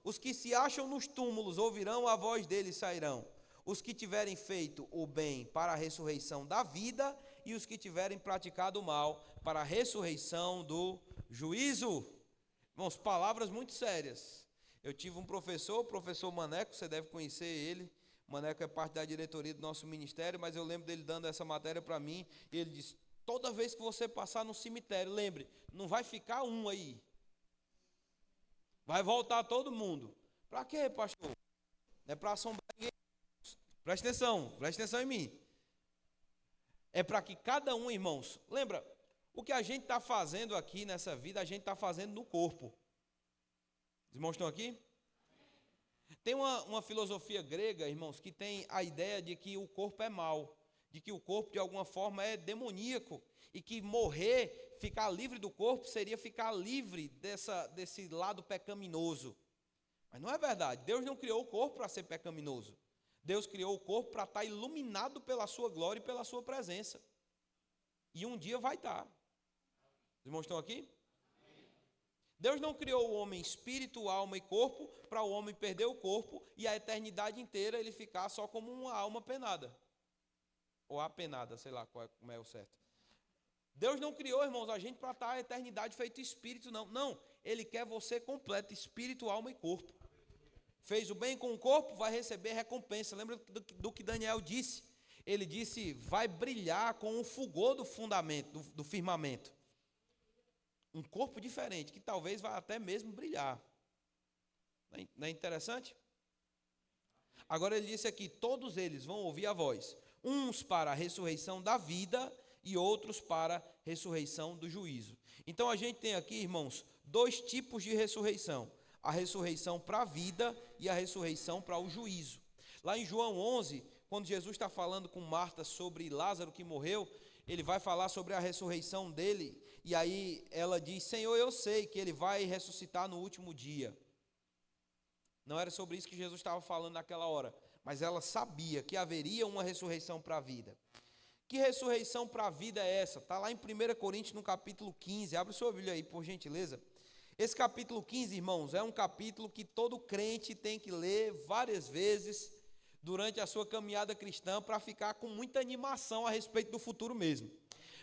A: os que se acham nos túmulos ouvirão a voz dele e sairão. Os que tiverem feito o bem para a ressurreição da vida, e os que tiverem praticado o mal para a ressurreição do juízo. Irmãos, palavras muito sérias. Eu tive um professor, o professor Maneco, você deve conhecer ele. Maneco é parte da diretoria do nosso ministério, mas eu lembro dele dando essa matéria para mim, e ele disse: toda vez que você passar no cemitério, lembre, não vai ficar um aí. Vai voltar todo mundo. Para quê, pastor? Não é para assombrar ninguém. Preste atenção em mim. É para que cada um, irmãos, lembra, o que a gente está fazendo aqui nessa vida, a gente está fazendo no corpo. Os irmãos estão aqui? Tem uma filosofia grega, irmãos, que tem a ideia de que o corpo é mau, de que o corpo de alguma forma é demoníaco, e que morrer, ficar livre do corpo, seria ficar livre desse lado pecaminoso. Mas não é verdade. Deus não criou o corpo para ser pecaminoso. Deus criou o corpo para estar iluminado pela sua glória e pela sua presença. E um dia vai estar. Os irmãos estão aqui? Deus não criou o homem espírito, alma e corpo para o homem perder o corpo e a eternidade inteira ele ficar só como uma alma penada. Ou apenada, sei lá como é o certo. Deus não criou, irmãos, a gente para estar a eternidade feito espírito, não. Não, Ele quer você completo, espírito, alma e corpo. Fez o bem com o corpo, vai receber recompensa. Lembra do que Daniel disse? Ele disse, vai brilhar com o fulgor do fundamento, do firmamento. Um corpo diferente, que talvez vá até mesmo brilhar. Não é interessante? Agora ele disse aqui, todos eles vão ouvir a voz. Uns para a ressurreição da vida e outros para a ressurreição do juízo. Então a gente tem aqui, irmãos, dois tipos de ressurreição. A ressurreição para a vida e a ressurreição para o juízo. Lá em João 11, quando Jesus está falando com Marta sobre Lázaro que morreu, ele vai falar sobre a ressurreição dele, e aí ela diz, Senhor, eu sei que ele vai ressuscitar no último dia. Não era sobre isso que Jesus estava falando naquela hora, mas ela sabia que haveria uma ressurreição para a vida. Que ressurreição para a vida é essa? Está lá em 1 Coríntios, no capítulo 15, abre sua Bíblia aí, por gentileza. Esse capítulo 15, irmãos, é um capítulo que todo crente tem que ler várias vezes durante a sua caminhada cristã para ficar com muita animação a respeito do futuro mesmo.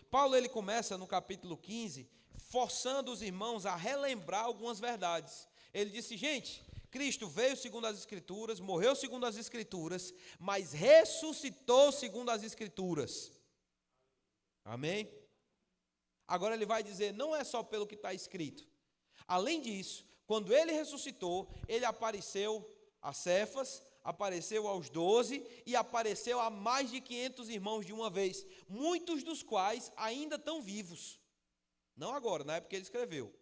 A: Paulo, ele começa no capítulo 15, forçando os irmãos a relembrar algumas verdades. Ele disse, gente, Cristo veio segundo as Escrituras, morreu segundo as Escrituras, mas ressuscitou segundo as Escrituras. Amém? Agora ele vai dizer, não é só pelo que está escrito. Além disso, quando ele ressuscitou, ele apareceu a Cefas, apareceu aos 12 e apareceu a mais de 500 irmãos de uma vez, muitos dos quais ainda estão vivos. Não agora, na época que ele escreveu.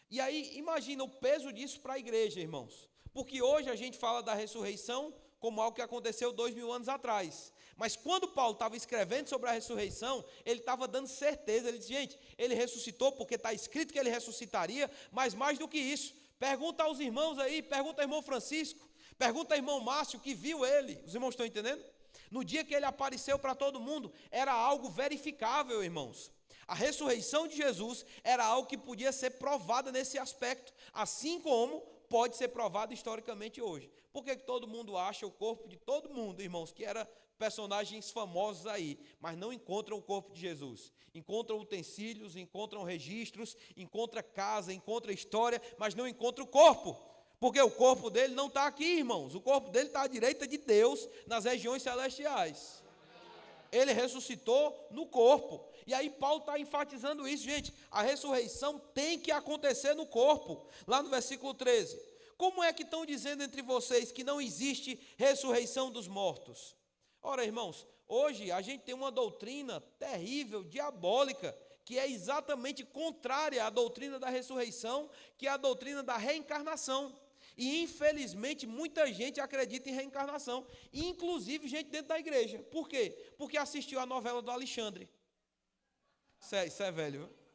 A: E aí, imagina o peso disso para a igreja, irmãos. Porque hoje a gente fala da ressurreição como algo que aconteceu 2000 anos atrás. Mas quando Paulo estava escrevendo sobre a ressurreição, ele estava dando certeza. Ele disse, gente, ele ressuscitou porque está escrito que ele ressuscitaria, mas mais do que isso, pergunta aos irmãos aí, pergunta ao irmão Francisco, pergunta ao irmão Márcio que viu ele. Os irmãos estão entendendo? No dia que ele apareceu para todo mundo, era algo verificável, irmãos. A ressurreição de Jesus era algo que podia ser provada nesse aspecto, assim como pode ser provado historicamente hoje. Por que todo mundo acha o corpo de todo mundo, irmãos, que era personagens famosos aí, mas não encontram o corpo de Jesus? Encontram utensílios, encontram registros, encontram casa, encontram história, mas não encontram o corpo. Porque o corpo dele não está aqui, irmãos. O corpo dele está à direita de Deus, nas regiões celestiais. Ele ressuscitou no corpo. E aí Paulo está enfatizando isso, gente. A ressurreição tem que acontecer no corpo. Lá no versículo 13. Como é que estão dizendo entre vocês que não existe ressurreição dos mortos? Ora, irmãos, hoje a gente tem uma doutrina terrível, diabólica, que é exatamente contrária à doutrina da ressurreição, que é a doutrina da reencarnação. E, infelizmente, muita gente acredita em reencarnação, inclusive gente dentro da igreja. Por quê? Porque assistiu a novela do Alexandre. Isso é velho, viu?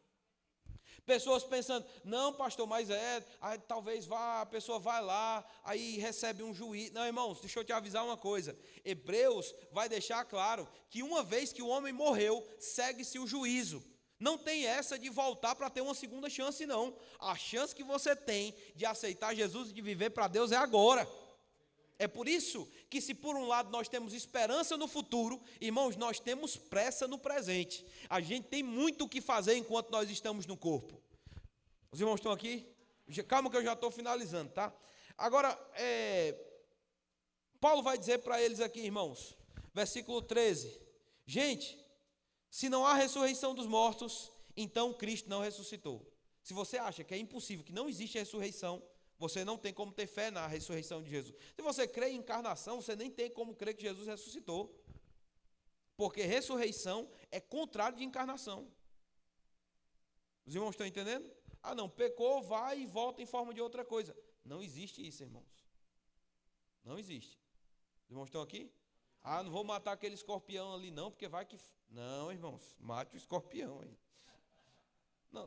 A: Pessoas pensando, não, pastor, mas aí, talvez a pessoa vai lá, aí recebe um juiz. Não, irmãos, deixa eu te avisar uma coisa. Hebreus vai deixar claro que uma vez que o homem morreu, segue-se o juízo. Não tem essa de voltar para ter uma segunda chance, não. A chance que você tem de aceitar Jesus e de viver para Deus é agora. É por isso que, se por um lado nós temos esperança no futuro, irmãos, nós temos pressa no presente. A gente tem muito o que fazer enquanto nós estamos no corpo. Os irmãos estão aqui? Calma que eu já estou finalizando, tá? Agora, Paulo vai dizer para eles aqui, irmãos, versículo 13. Gente, se não há ressurreição dos mortos, então Cristo não ressuscitou. Se você acha que é impossível, que não existe ressurreição, você não tem como ter fé na ressurreição de Jesus. Se você crê em encarnação, você nem tem como crer que Jesus ressuscitou. Porque ressurreição é contrário de encarnação. Os irmãos estão entendendo? Ah, não, pecou, vai e volta em forma de outra coisa. Não existe isso, irmãos. Não existe. Os irmãos estão aqui? Ah, não vou matar aquele escorpião ali não, porque vai que... Não, irmãos, mate o escorpião aí. Não,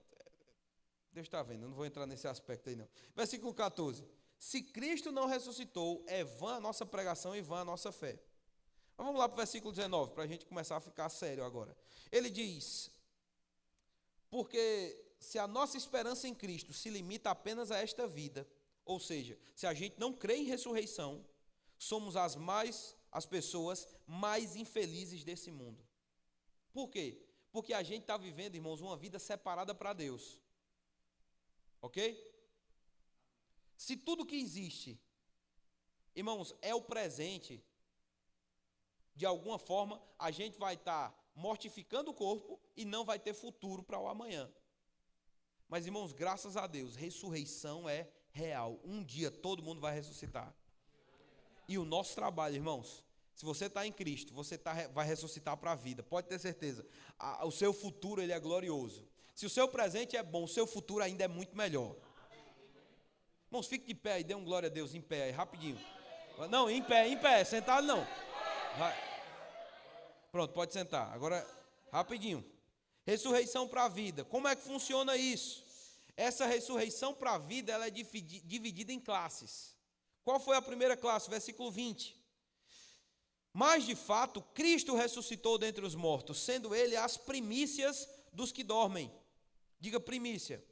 A: Deus está vendo, eu não vou entrar nesse aspecto aí não. Versículo 14. Se Cristo não ressuscitou, é vã a nossa pregação e vã a nossa fé. Mas vamos lá para o versículo 19, para a gente começar a ficar sério agora. Ele diz, porque se a nossa esperança em Cristo se limita apenas a esta vida, ou seja, se a gente não crê em ressurreição, somos as pessoas mais infelizes desse mundo. Por quê? Porque a gente está vivendo, irmãos, uma vida separada para Deus. Ok? Se tudo que existe, irmãos, é o presente, de alguma forma, a gente vai estar mortificando o corpo e não vai ter futuro para o amanhã. Mas, irmãos, graças a Deus, ressurreição é real. Um dia todo mundo vai ressuscitar. E o nosso trabalho, irmãos, se você está em Cristo, você vai ressuscitar para a vida. Pode ter certeza. O seu futuro ele é glorioso. Se o seu presente é bom, o seu futuro ainda é muito melhor. Irmãos, fique de pé e dê um glória a Deus em pé aí, rapidinho. Não, em pé, sentado não. Vai. Pronto, pode sentar. Agora, rapidinho. Ressurreição para a vida. Como é que funciona isso? Essa ressurreição para a vida, ela é dividida em classes. Qual foi a primeira classe? Versículo 20. Mas, de fato, Cristo ressuscitou dentre os mortos, sendo ele as primícias dos que dormem. Diga primícia.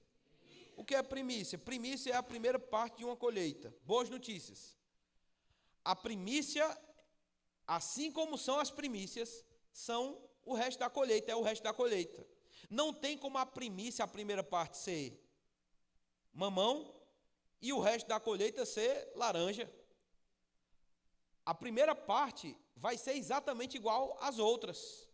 A: O que é primícia? Primícia é a primeira parte de uma colheita. Boas notícias. A primícia, assim como são as primícias, são o resto da colheita, é o resto da colheita. Não tem como a primícia, a primeira parte, ser mamão e o resto da colheita ser laranja. A primeira parte vai ser exatamente igual às outras.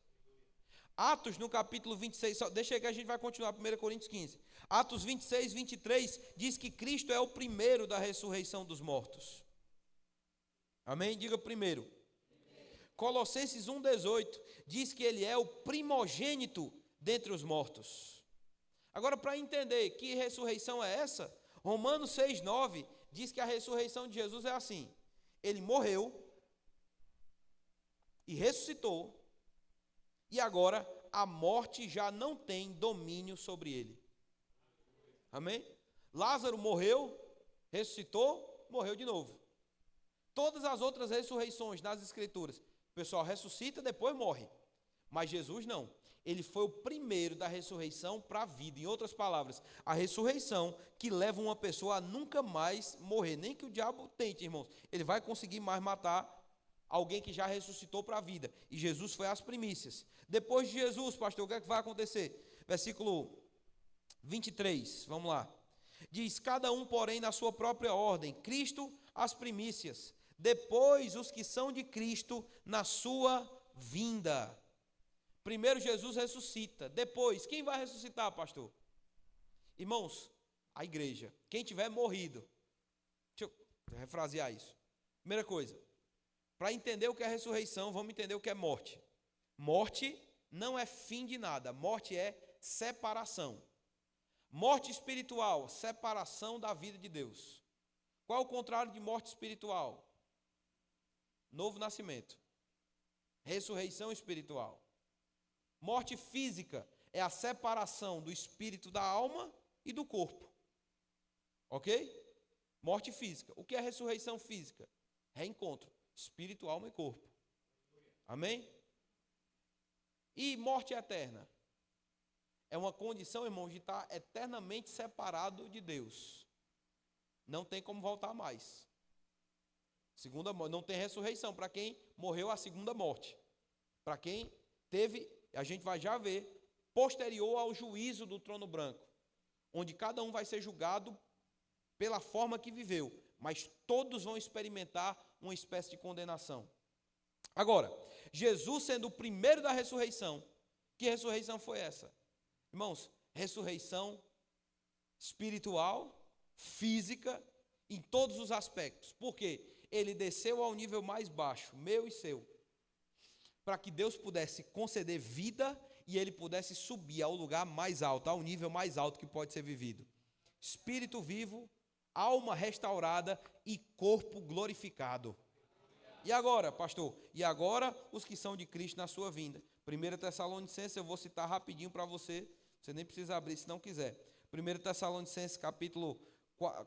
A: Atos, no capítulo 26, deixa aí que a gente vai continuar, 1 Coríntios 15. Atos 26, 23, diz que Cristo é o primeiro da ressurreição dos mortos. Amém? Diga primeiro. Colossenses 1, 18, diz que ele é o primogênito dentre os mortos. Agora, para entender que ressurreição é essa, Romanos 6, 9, diz que a ressurreição de Jesus é assim. Ele morreu e ressuscitou, e agora a morte já não tem domínio sobre ele. Amém? Lázaro morreu, ressuscitou, morreu de novo. Todas as outras ressurreições nas Escrituras, o pessoal ressuscita, depois morre. Mas Jesus não. Ele foi o primeiro da ressurreição para a vida. Em outras palavras, a ressurreição que leva uma pessoa a nunca mais morrer. Nem que o diabo tente, irmãos. Ele vai conseguir mais matar alguém que já ressuscitou para a vida. E Jesus foi as primícias. Depois de Jesus, pastor, o que é que vai acontecer? Versículo 23, vamos lá. Diz, cada um, porém, na sua própria ordem. Cristo, as primícias. Depois, os que são de Cristo, na sua vinda. Primeiro, Jesus ressuscita. Depois, quem vai ressuscitar, pastor? Irmãos, a igreja. Quem tiver morrido. Deixa eu refrasear isso. Primeira coisa. Para entender o que é ressurreição, vamos entender o que é morte. Morte não é fim de nada. Morte é separação. Morte espiritual, separação da vida de Deus. Qual é o contrário de morte espiritual? Novo nascimento. Ressurreição espiritual. Morte física é a separação do espírito da alma e do corpo. Ok? Morte física. O que é ressurreição física? Reencontro. Espírito, alma e corpo. Amém? E morte eterna? É uma condição, irmãos, de estar eternamente separado de Deus. Não tem como voltar mais. Segunda morte, não tem ressurreição para quem morreu a segunda morte. Para quem teve, a gente vai já ver, posterior ao juízo do trono branco, onde cada um vai ser julgado pela forma que viveu, mas todos vão experimentar uma espécie de condenação. Agora, Jesus sendo o primeiro da ressurreição, que ressurreição foi essa? Irmãos, ressurreição espiritual, física, em todos os aspectos. Por quê? Ele desceu ao nível mais baixo, meu e seu, para que Deus pudesse conceder vida e ele pudesse subir ao lugar mais alto, ao nível mais alto que pode ser vivido. Espírito vivo, alma restaurada e corpo glorificado. E agora, pastor? E agora os que são de Cristo na sua vinda. 1 Tessalonicenses, eu vou citar rapidinho para você nem precisa abrir se não quiser. 1 Tessalonicenses capítulo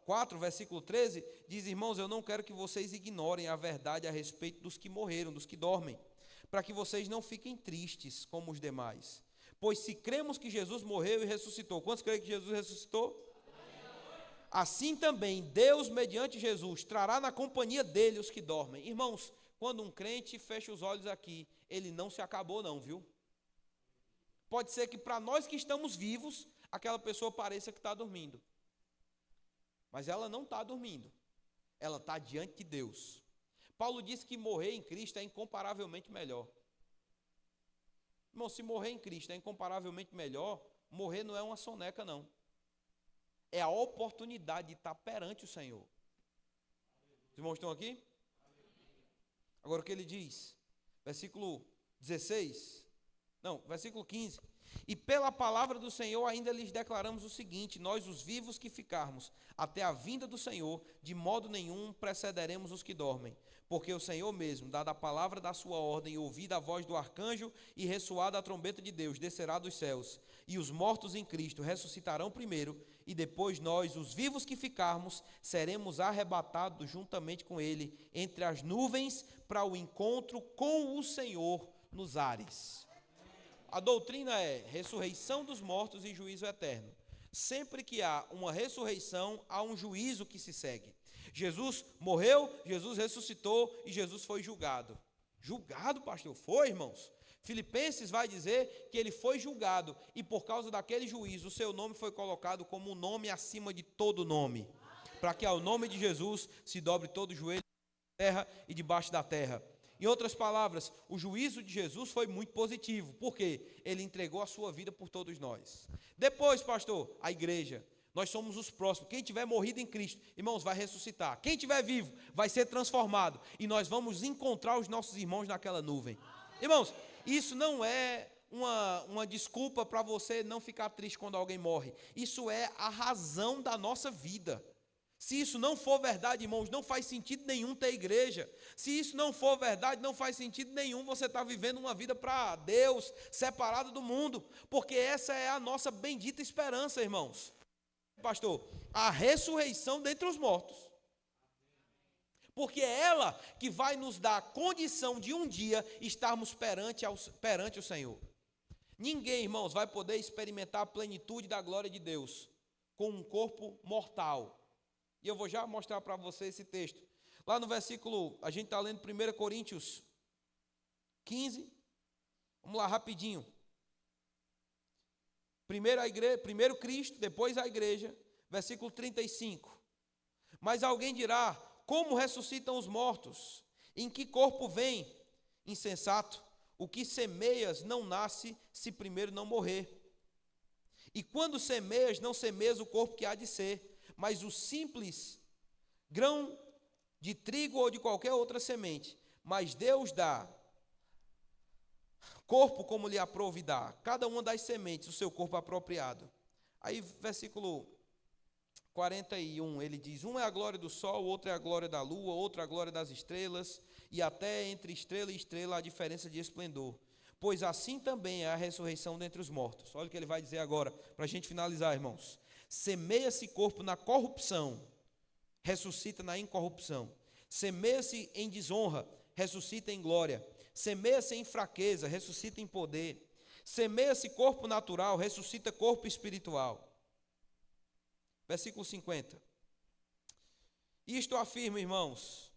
A: 4, versículo 13, diz: irmãos, eu não quero que vocês ignorem a verdade a respeito dos que morreram, dos que dormem, para que vocês não fiquem tristes como os demais. Pois se cremos que Jesus morreu e ressuscitou, quantos creem que Jesus ressuscitou? Assim também Deus, mediante Jesus, trará na companhia dele os que dormem. Irmãos, quando um crente fecha os olhos aqui, ele não se acabou não, viu? Pode ser que para nós que estamos vivos, aquela pessoa pareça que está dormindo. Mas ela não está dormindo. Ela está diante de Deus. Paulo disse que morrer em Cristo é incomparavelmente melhor. Irmão, se morrer em Cristo é incomparavelmente melhor, morrer não é uma soneca não. É a oportunidade de estar perante o Senhor. Os irmãos estão aqui? Agora o que ele diz? Versículo 15. E pela palavra do Senhor ainda lhes declaramos o seguinte: nós, os vivos que ficarmos até a vinda do Senhor, de modo nenhum precederemos os que dormem. Porque o Senhor mesmo, dada a palavra da sua ordem, ouvida a voz do arcanjo e ressoada a trombeta de Deus, descerá dos céus. E os mortos em Cristo ressuscitarão primeiro, e depois nós, os vivos que ficarmos, seremos arrebatados juntamente com Ele entre as nuvens para o encontro com o Senhor nos ares. A doutrina é ressurreição dos mortos e juízo eterno. Sempre que há uma ressurreição, há um juízo que se segue. Jesus morreu, Jesus ressuscitou e Jesus foi julgado. Julgado, pastor? Foi, irmãos? Filipenses vai dizer que ele foi julgado e por causa daquele juízo, o seu nome foi colocado como um nome acima de todo nome. Para que ao nome de Jesus se dobre todo o joelho na terra e debaixo da terra. Em outras palavras, o juízo de Jesus foi muito positivo, porque ele entregou a sua vida por todos nós. Depois, pastor, a igreja, nós somos os próximos. Quem tiver morrido em Cristo, irmãos, vai ressuscitar. Quem tiver vivo, vai ser transformado. E nós vamos encontrar os nossos irmãos naquela nuvem. Irmãos, isso não é uma desculpa para você não ficar triste quando alguém morre. Isso é a razão da nossa vida. Se isso não for verdade, irmãos, não faz sentido nenhum ter igreja. Se isso não for verdade, não faz sentido nenhum você estar vivendo uma vida para Deus, separado do mundo. Porque essa é a nossa bendita esperança, irmãos. Pastor, a ressurreição dentre os mortos. Porque é ela que vai nos dar a condição de um dia estarmos perante o Senhor. Ninguém, irmãos, vai poder experimentar a plenitude da glória de Deus com um corpo mortal. E eu vou já mostrar para você esse texto. Lá no versículo, a gente está lendo 1 Coríntios 15. Vamos lá, rapidinho. Primeiro Cristo, depois a igreja. Versículo 35. Mas alguém dirá: como ressuscitam os mortos? Em que corpo vem? Insensato. O que semeias não nasce se primeiro não morrer. E quando semeias, não semeias o corpo que há de ser, mas o simples grão de trigo ou de qualquer outra semente. Mas Deus dá Corpo como lhe aprouve dar, cada uma das sementes, o seu corpo apropriado. Aí, versículo 41, ele diz: um é a glória do sol, outro é a glória da lua, outro é a glória das estrelas, e até entre estrela e estrela há diferença de esplendor. Pois assim também é a ressurreição dentre os mortos. Olha o que ele vai dizer agora, para a gente finalizar, irmãos. Semeia-se corpo na corrupção, ressuscita na incorrupção. Semeia-se em desonra, ressuscita em glória. Semeia-se em fraqueza, ressuscita em poder. Semeia-se corpo natural, ressuscita corpo espiritual. Versículo 50. Isto afirma, irmãos,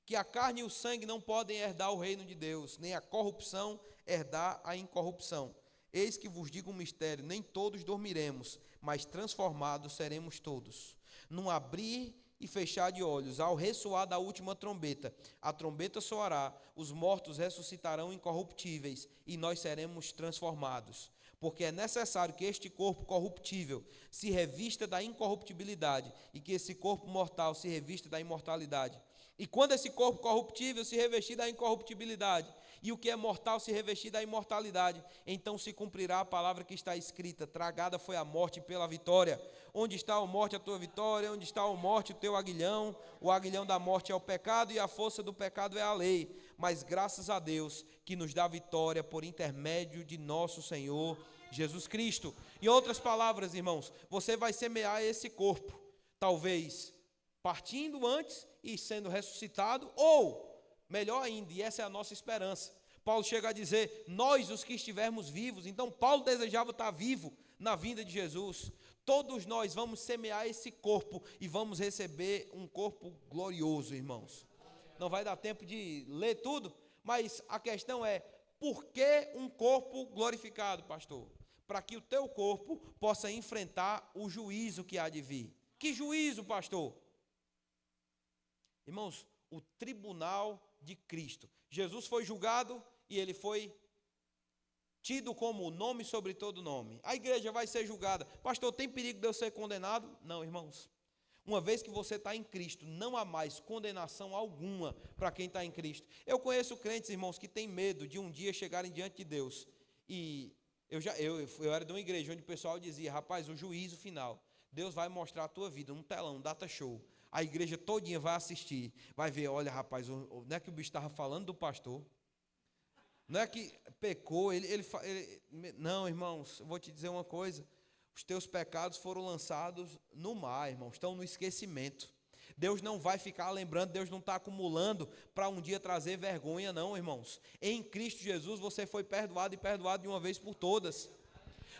A: que a carne e o sangue não podem herdar o reino de Deus, nem a corrupção herdar a incorrupção. Eis que vos digo um mistério: nem todos dormiremos, mas transformados seremos todos. Num abrir e fechar de olhos, ao ressoar da última trombeta, a trombeta soará, os mortos ressuscitarão incorruptíveis, e nós seremos transformados. Porque é necessário que este corpo corruptível se revista da incorruptibilidade, e que esse corpo mortal se revista da imortalidade. E quando esse corpo corruptível se revestir da incorruptibilidade, e o que é mortal se revestir da imortalidade, então se cumprirá a palavra que está escrita: tragada foi a morte pela vitória. Onde está a morte, a tua vitória? Onde está a morte, o teu aguilhão? O aguilhão da morte é o pecado, e a força do pecado é a lei. Mas graças a Deus que nos dá vitória por intermédio de nosso Senhor Jesus Cristo. Em outras palavras, irmãos, você vai semear esse corpo, talvez partindo antes e sendo ressuscitado, ou melhor ainda, e essa é a nossa esperança. Paulo chega a dizer: nós os que estivermos vivos. Então Paulo desejava estar vivo na vinda de Jesus. Todos nós vamos semear esse corpo e vamos receber um corpo glorioso, irmãos. Não vai dar tempo de ler tudo, mas a questão é: por que um corpo glorificado, pastor? Para que o teu corpo possa enfrentar o juízo que há de vir. Que juízo, pastor? Irmãos, o tribunal de Cristo. Jesus foi julgado e ele foi tido como nome sobre todo nome. A igreja vai ser julgada. Pastor, tem perigo de eu ser condenado? Não, irmãos. Uma vez que você está em Cristo, não há mais condenação alguma para quem está em Cristo. Eu conheço crentes, irmãos, que têm medo de um dia chegarem diante de Deus. E eu era de uma igreja onde o pessoal dizia: rapaz, o juízo final, Deus vai mostrar a tua vida, um telão, um data show. A igreja todinha vai assistir, vai ver: olha, rapaz, não é que o bicho estava falando do pastor? Não é que pecou, não, irmãos, eu vou te dizer uma coisa: os teus pecados foram lançados no mar, irmãos, estão no esquecimento. Deus não vai ficar lembrando, Deus não está acumulando para um dia trazer vergonha, não, irmãos. Em Cristo Jesus você foi perdoado, e perdoado de uma vez por todas.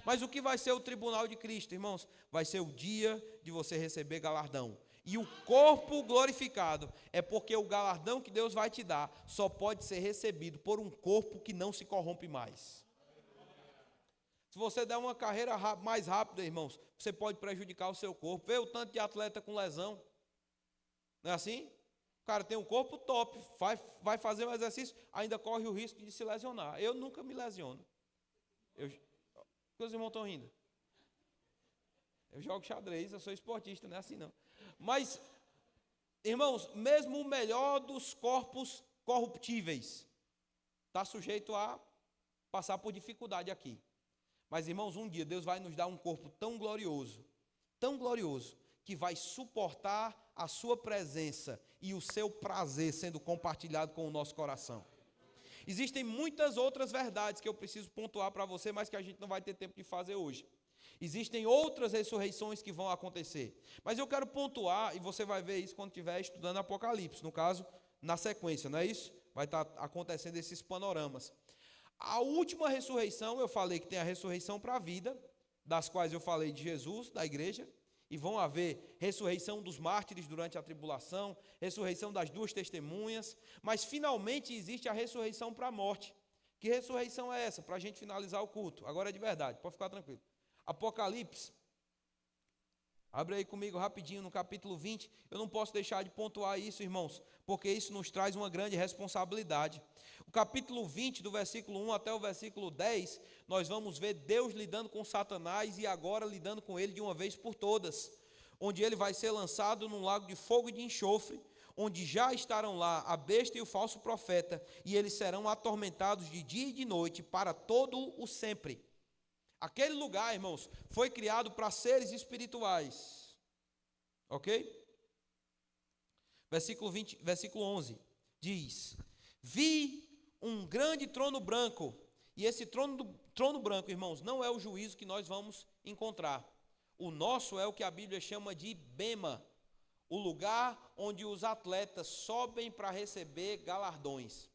A: Mas o que vai ser o tribunal de Cristo, irmãos? Vai ser o dia de você receber galardão. E o corpo glorificado é porque o galardão que Deus vai te dar só pode ser recebido por um corpo que não se corrompe mais. Se você der uma carreira mais rápida, irmãos, você pode prejudicar o seu corpo. Vê o tanto de atleta com lesão. Não é assim? O cara tem um corpo top, vai fazer um exercício, ainda corre o risco de se lesionar. Eu nunca me lesiono. Os irmãos estão rindo. Eu jogo xadrez, eu sou esportista, não é assim não. Mas, irmãos, mesmo o melhor dos corpos corruptíveis está sujeito a passar por dificuldade aqui. Mas, irmãos, um dia Deus vai nos dar um corpo tão glorioso, que vai suportar a sua presença e o seu prazer sendo compartilhado com o nosso coração. Existem muitas outras verdades que eu preciso pontuar para você, mas que a gente não vai ter tempo de fazer hoje. Existem outras ressurreições que vão acontecer. Mas eu quero pontuar, e você vai ver isso quando estiver estudando Apocalipse, no caso, na sequência, não é isso? Vai estar acontecendo esses panoramas. A última ressurreição, eu falei que tem a ressurreição para a vida, das quais eu falei de Jesus, da igreja, e vão haver ressurreição dos mártires durante a tribulação, ressurreição das duas testemunhas, mas finalmente existe a ressurreição para a morte. Que ressurreição é essa? Para a gente finalizar o culto. Agora é de verdade, pode ficar tranquilo. Apocalipse, abre aí comigo rapidinho no capítulo 20, eu não posso deixar de pontuar isso, irmãos, porque isso nos traz uma grande responsabilidade. O capítulo 20, do versículo 1 até o versículo 10, nós vamos ver Deus lidando com Satanás e agora lidando com ele de uma vez por todas, onde ele vai ser lançado num lago de fogo e de enxofre, onde já estarão lá a besta e o falso profeta, e eles serão atormentados de dia e de noite para todo o sempre. Aquele lugar, irmãos, foi criado para seres espirituais. Ok? Versículo 11 diz: vi um grande trono branco, e esse trono branco, irmãos, não é o juízo que nós vamos encontrar. O nosso é o que a Bíblia chama de bema, o lugar onde os atletas sobem para receber galardões.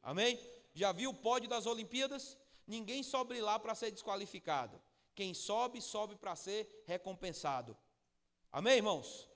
A: Amém? Já viu o pódio das Olimpíadas? Ninguém sobe lá para ser desqualificado. Quem sobe, sobe para ser recompensado. Amém, irmãos?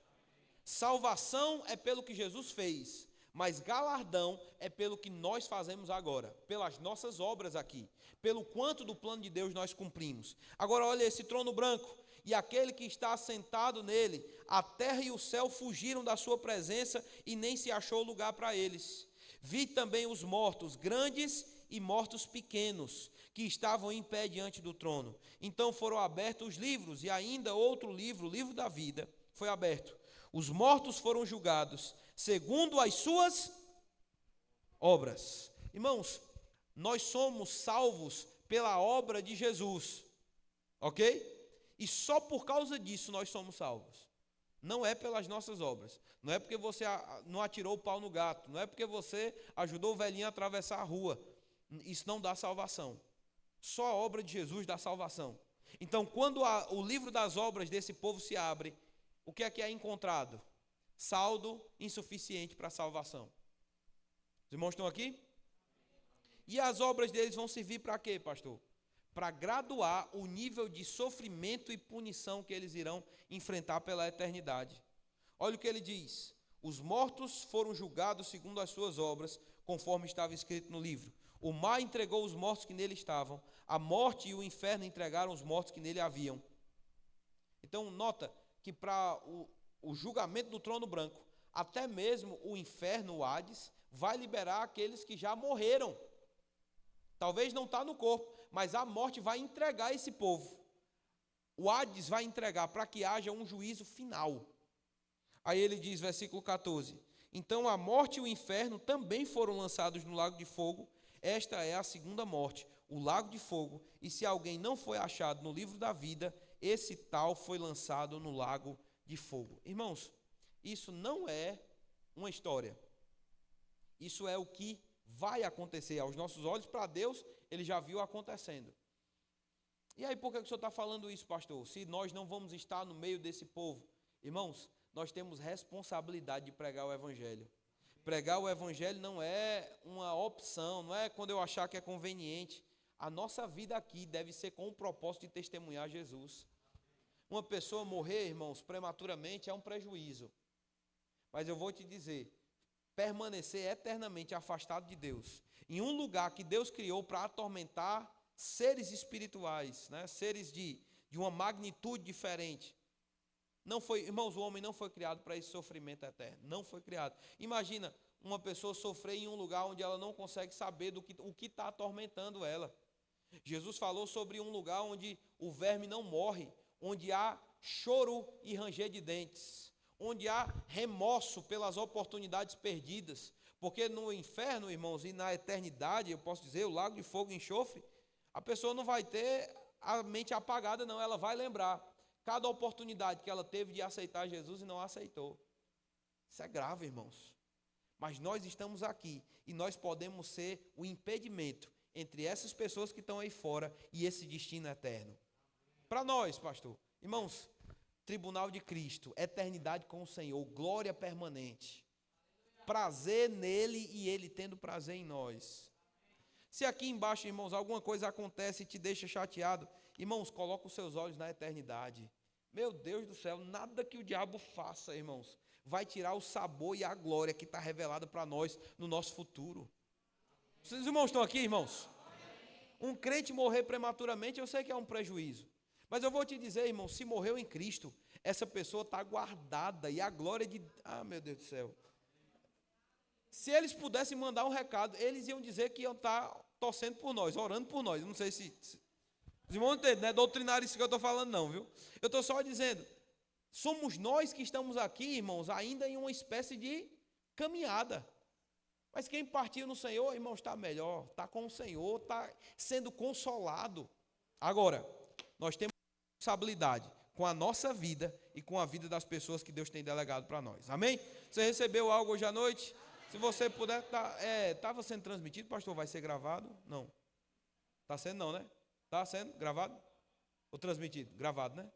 A: Salvação é pelo que Jesus fez, mas galardão é pelo que nós fazemos agora, pelas nossas obras aqui, pelo quanto do plano de Deus nós cumprimos. Agora olha esse trono branco, e aquele que está assentado nele, a terra e o céu fugiram da sua presença e nem se achou lugar para eles. Vi também os mortos, grandes e mortos pequenos, que estavam em pé diante do trono. Então foram abertos os livros, e ainda outro livro, o livro da vida, foi aberto. Os mortos foram julgados segundo as suas obras. Irmãos, nós somos salvos pela obra de Jesus, ok? E só por causa disso nós somos salvos. Não é pelas nossas obras. Não é porque você não atirou o pau no gato. Não é porque você ajudou o velhinho a atravessar a rua. Isso não dá salvação. Só a obra de Jesus dá salvação. Então, quando o livro das obras desse povo se abre, o que é encontrado? Saldo insuficiente para a salvação. Os irmãos estão aqui? E as obras deles vão servir para quê, pastor? Para graduar o nível de sofrimento e punição que eles irão enfrentar pela eternidade. Olha o que ele diz: os mortos foram julgados segundo as suas obras, conforme estava escrito no livro. O mar entregou os mortos que nele estavam, a morte e o inferno entregaram os mortos que nele haviam. Então, nota que para o julgamento do trono branco, até mesmo o inferno, o Hades, vai liberar aqueles que já morreram. Talvez não está no corpo, mas a morte vai entregar esse povo. O Hades vai entregar para que haja um juízo final. Aí ele diz, versículo 14: então a morte e o inferno também foram lançados no lago de fogo. Esta é a segunda morte, o lago de fogo. E se alguém não foi achado no livro da vida, esse tal foi lançado no lago de fogo. Irmãos, isso não é uma história. Isso é o que vai acontecer aos nossos olhos. Para Deus, ele já viu acontecendo. E aí, por que o senhor está falando isso, pastor? Se nós não vamos estar no meio desse povo. Irmãos, nós temos responsabilidade de pregar o evangelho. Pregar o evangelho não é uma opção, não é quando eu achar que é conveniente. A nossa vida aqui deve ser com o propósito de testemunhar Jesus. Uma pessoa morrer, irmãos, prematuramente é um prejuízo. Mas eu vou te dizer, permanecer eternamente afastado de Deus, em um lugar que Deus criou para atormentar seres espirituais, né? Seres de uma magnitude diferente. Não foi, irmãos, o homem não foi criado para esse sofrimento eterno. Não foi criado. Imagina uma pessoa sofrer em um lugar onde ela não consegue saber o que está atormentando ela. Jesus falou sobre um lugar onde o verme não morre, onde há choro e ranger de dentes, onde há remorso pelas oportunidades perdidas. Porque no inferno, irmãos, e na eternidade, eu posso dizer, o lago de fogo e enxofre, a pessoa não vai ter a mente apagada, não. Ela vai lembrar cada oportunidade que ela teve de aceitar Jesus e não aceitou. Isso é grave, irmãos. Mas nós estamos aqui e nós podemos ser o impedimento entre essas pessoas que estão aí fora e esse destino eterno. Para nós, pastor, irmãos, tribunal de Cristo, eternidade com o Senhor, glória permanente, prazer nele e ele tendo prazer em nós. Se aqui embaixo, irmãos, alguma coisa acontece e te deixa chateado, irmãos, coloca os seus olhos na eternidade. Meu Deus do céu, nada que o diabo faça, irmãos, vai tirar o sabor e a glória que está revelada para nós no nosso futuro. Os irmãos estão aqui, irmãos? Um crente morrer prematuramente, eu sei que é um prejuízo. Mas eu vou te dizer, irmão, se morreu em Cristo, essa pessoa está guardada e a glória de... Ah, meu Deus do céu. Se eles pudessem mandar um recado, eles iam dizer que iam estar torcendo por nós, orando por nós. Eu não sei se os irmãos entendem, não é doutrinário isso que eu estou falando não, viu? Eu estou só dizendo, Somos nós que estamos aqui, irmãos, ainda em uma espécie de caminhada. Mas quem partiu no Senhor, irmãos, está melhor, está com o Senhor, está sendo consolado. Agora, nós temos responsabilidade com a nossa vida e com a vida das pessoas que Deus tem delegado para nós. Amém? Você recebeu algo hoje à noite? Se você puder, estava sendo transmitido, pastor, vai ser gravado? Não. Está sendo não, né? Está sendo gravado? Ou transmitido? Gravado, né?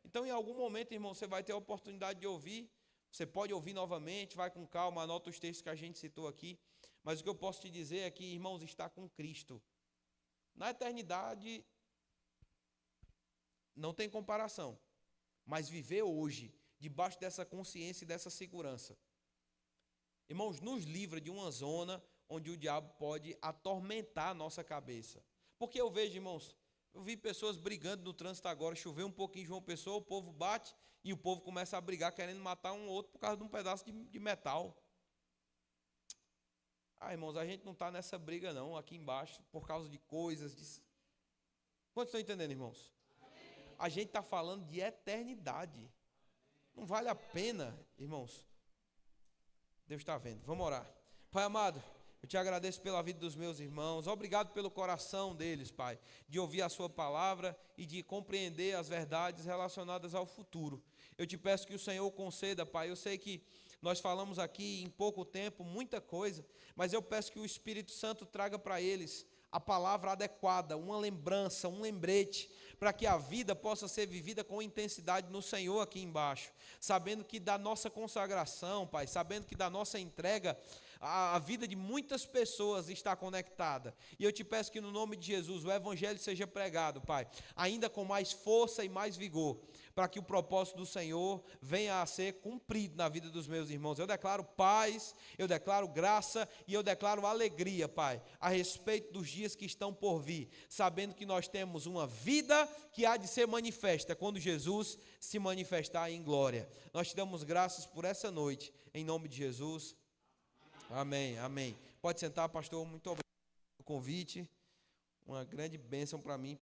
A: Então, em algum momento, irmão, você vai ter a oportunidade de ouvir. Você pode ouvir novamente, vai com calma, anota os textos que a gente citou aqui. Mas o que eu posso te dizer é que, irmãos, está com Cristo. Na eternidade, não tem comparação. Mas viver hoje, debaixo dessa consciência e dessa segurança, irmãos, nos livra de uma zona onde o diabo pode atormentar a nossa cabeça. Porque eu vejo, irmãos, eu vi pessoas brigando no trânsito agora, choveu um pouquinho em João Pessoa, o povo bate e o povo começa a brigar, querendo matar um outro por causa de um pedaço de metal. Irmãos, a gente não está nessa briga não, aqui embaixo, por causa de coisas. Quantos estão entendendo, irmãos? A gente está falando de eternidade. Não vale a pena, irmãos. Deus está vendo. Vamos orar. Pai amado, eu te agradeço pela vida dos meus irmãos. Obrigado pelo coração deles, Pai, de ouvir a sua palavra e de compreender as verdades relacionadas ao futuro. Eu te peço que o Senhor conceda, Pai. Eu sei que nós falamos aqui em pouco tempo muita coisa, mas eu peço que o Espírito Santo traga para eles a palavra adequada, uma lembrança, um lembrete, para que a vida possa ser vivida com intensidade no Senhor aqui embaixo, sabendo que da nossa consagração, Pai, sabendo que da nossa entrega, a vida de muitas pessoas está conectada. E eu te peço que no nome de Jesus o Evangelho seja pregado, Pai, ainda com mais força e mais vigor, para que o propósito do Senhor venha a ser cumprido na vida dos meus irmãos. Eu declaro paz, eu declaro graça e eu declaro alegria, Pai, a respeito dos dias que estão por vir, sabendo que nós temos uma vida que há de ser manifesta quando Jesus se manifestar em glória. Nós te damos graças por essa noite, em nome de Jesus. Amém, amém. Pode sentar, pastor. Muito obrigado pelo convite. Uma grande bênção para mim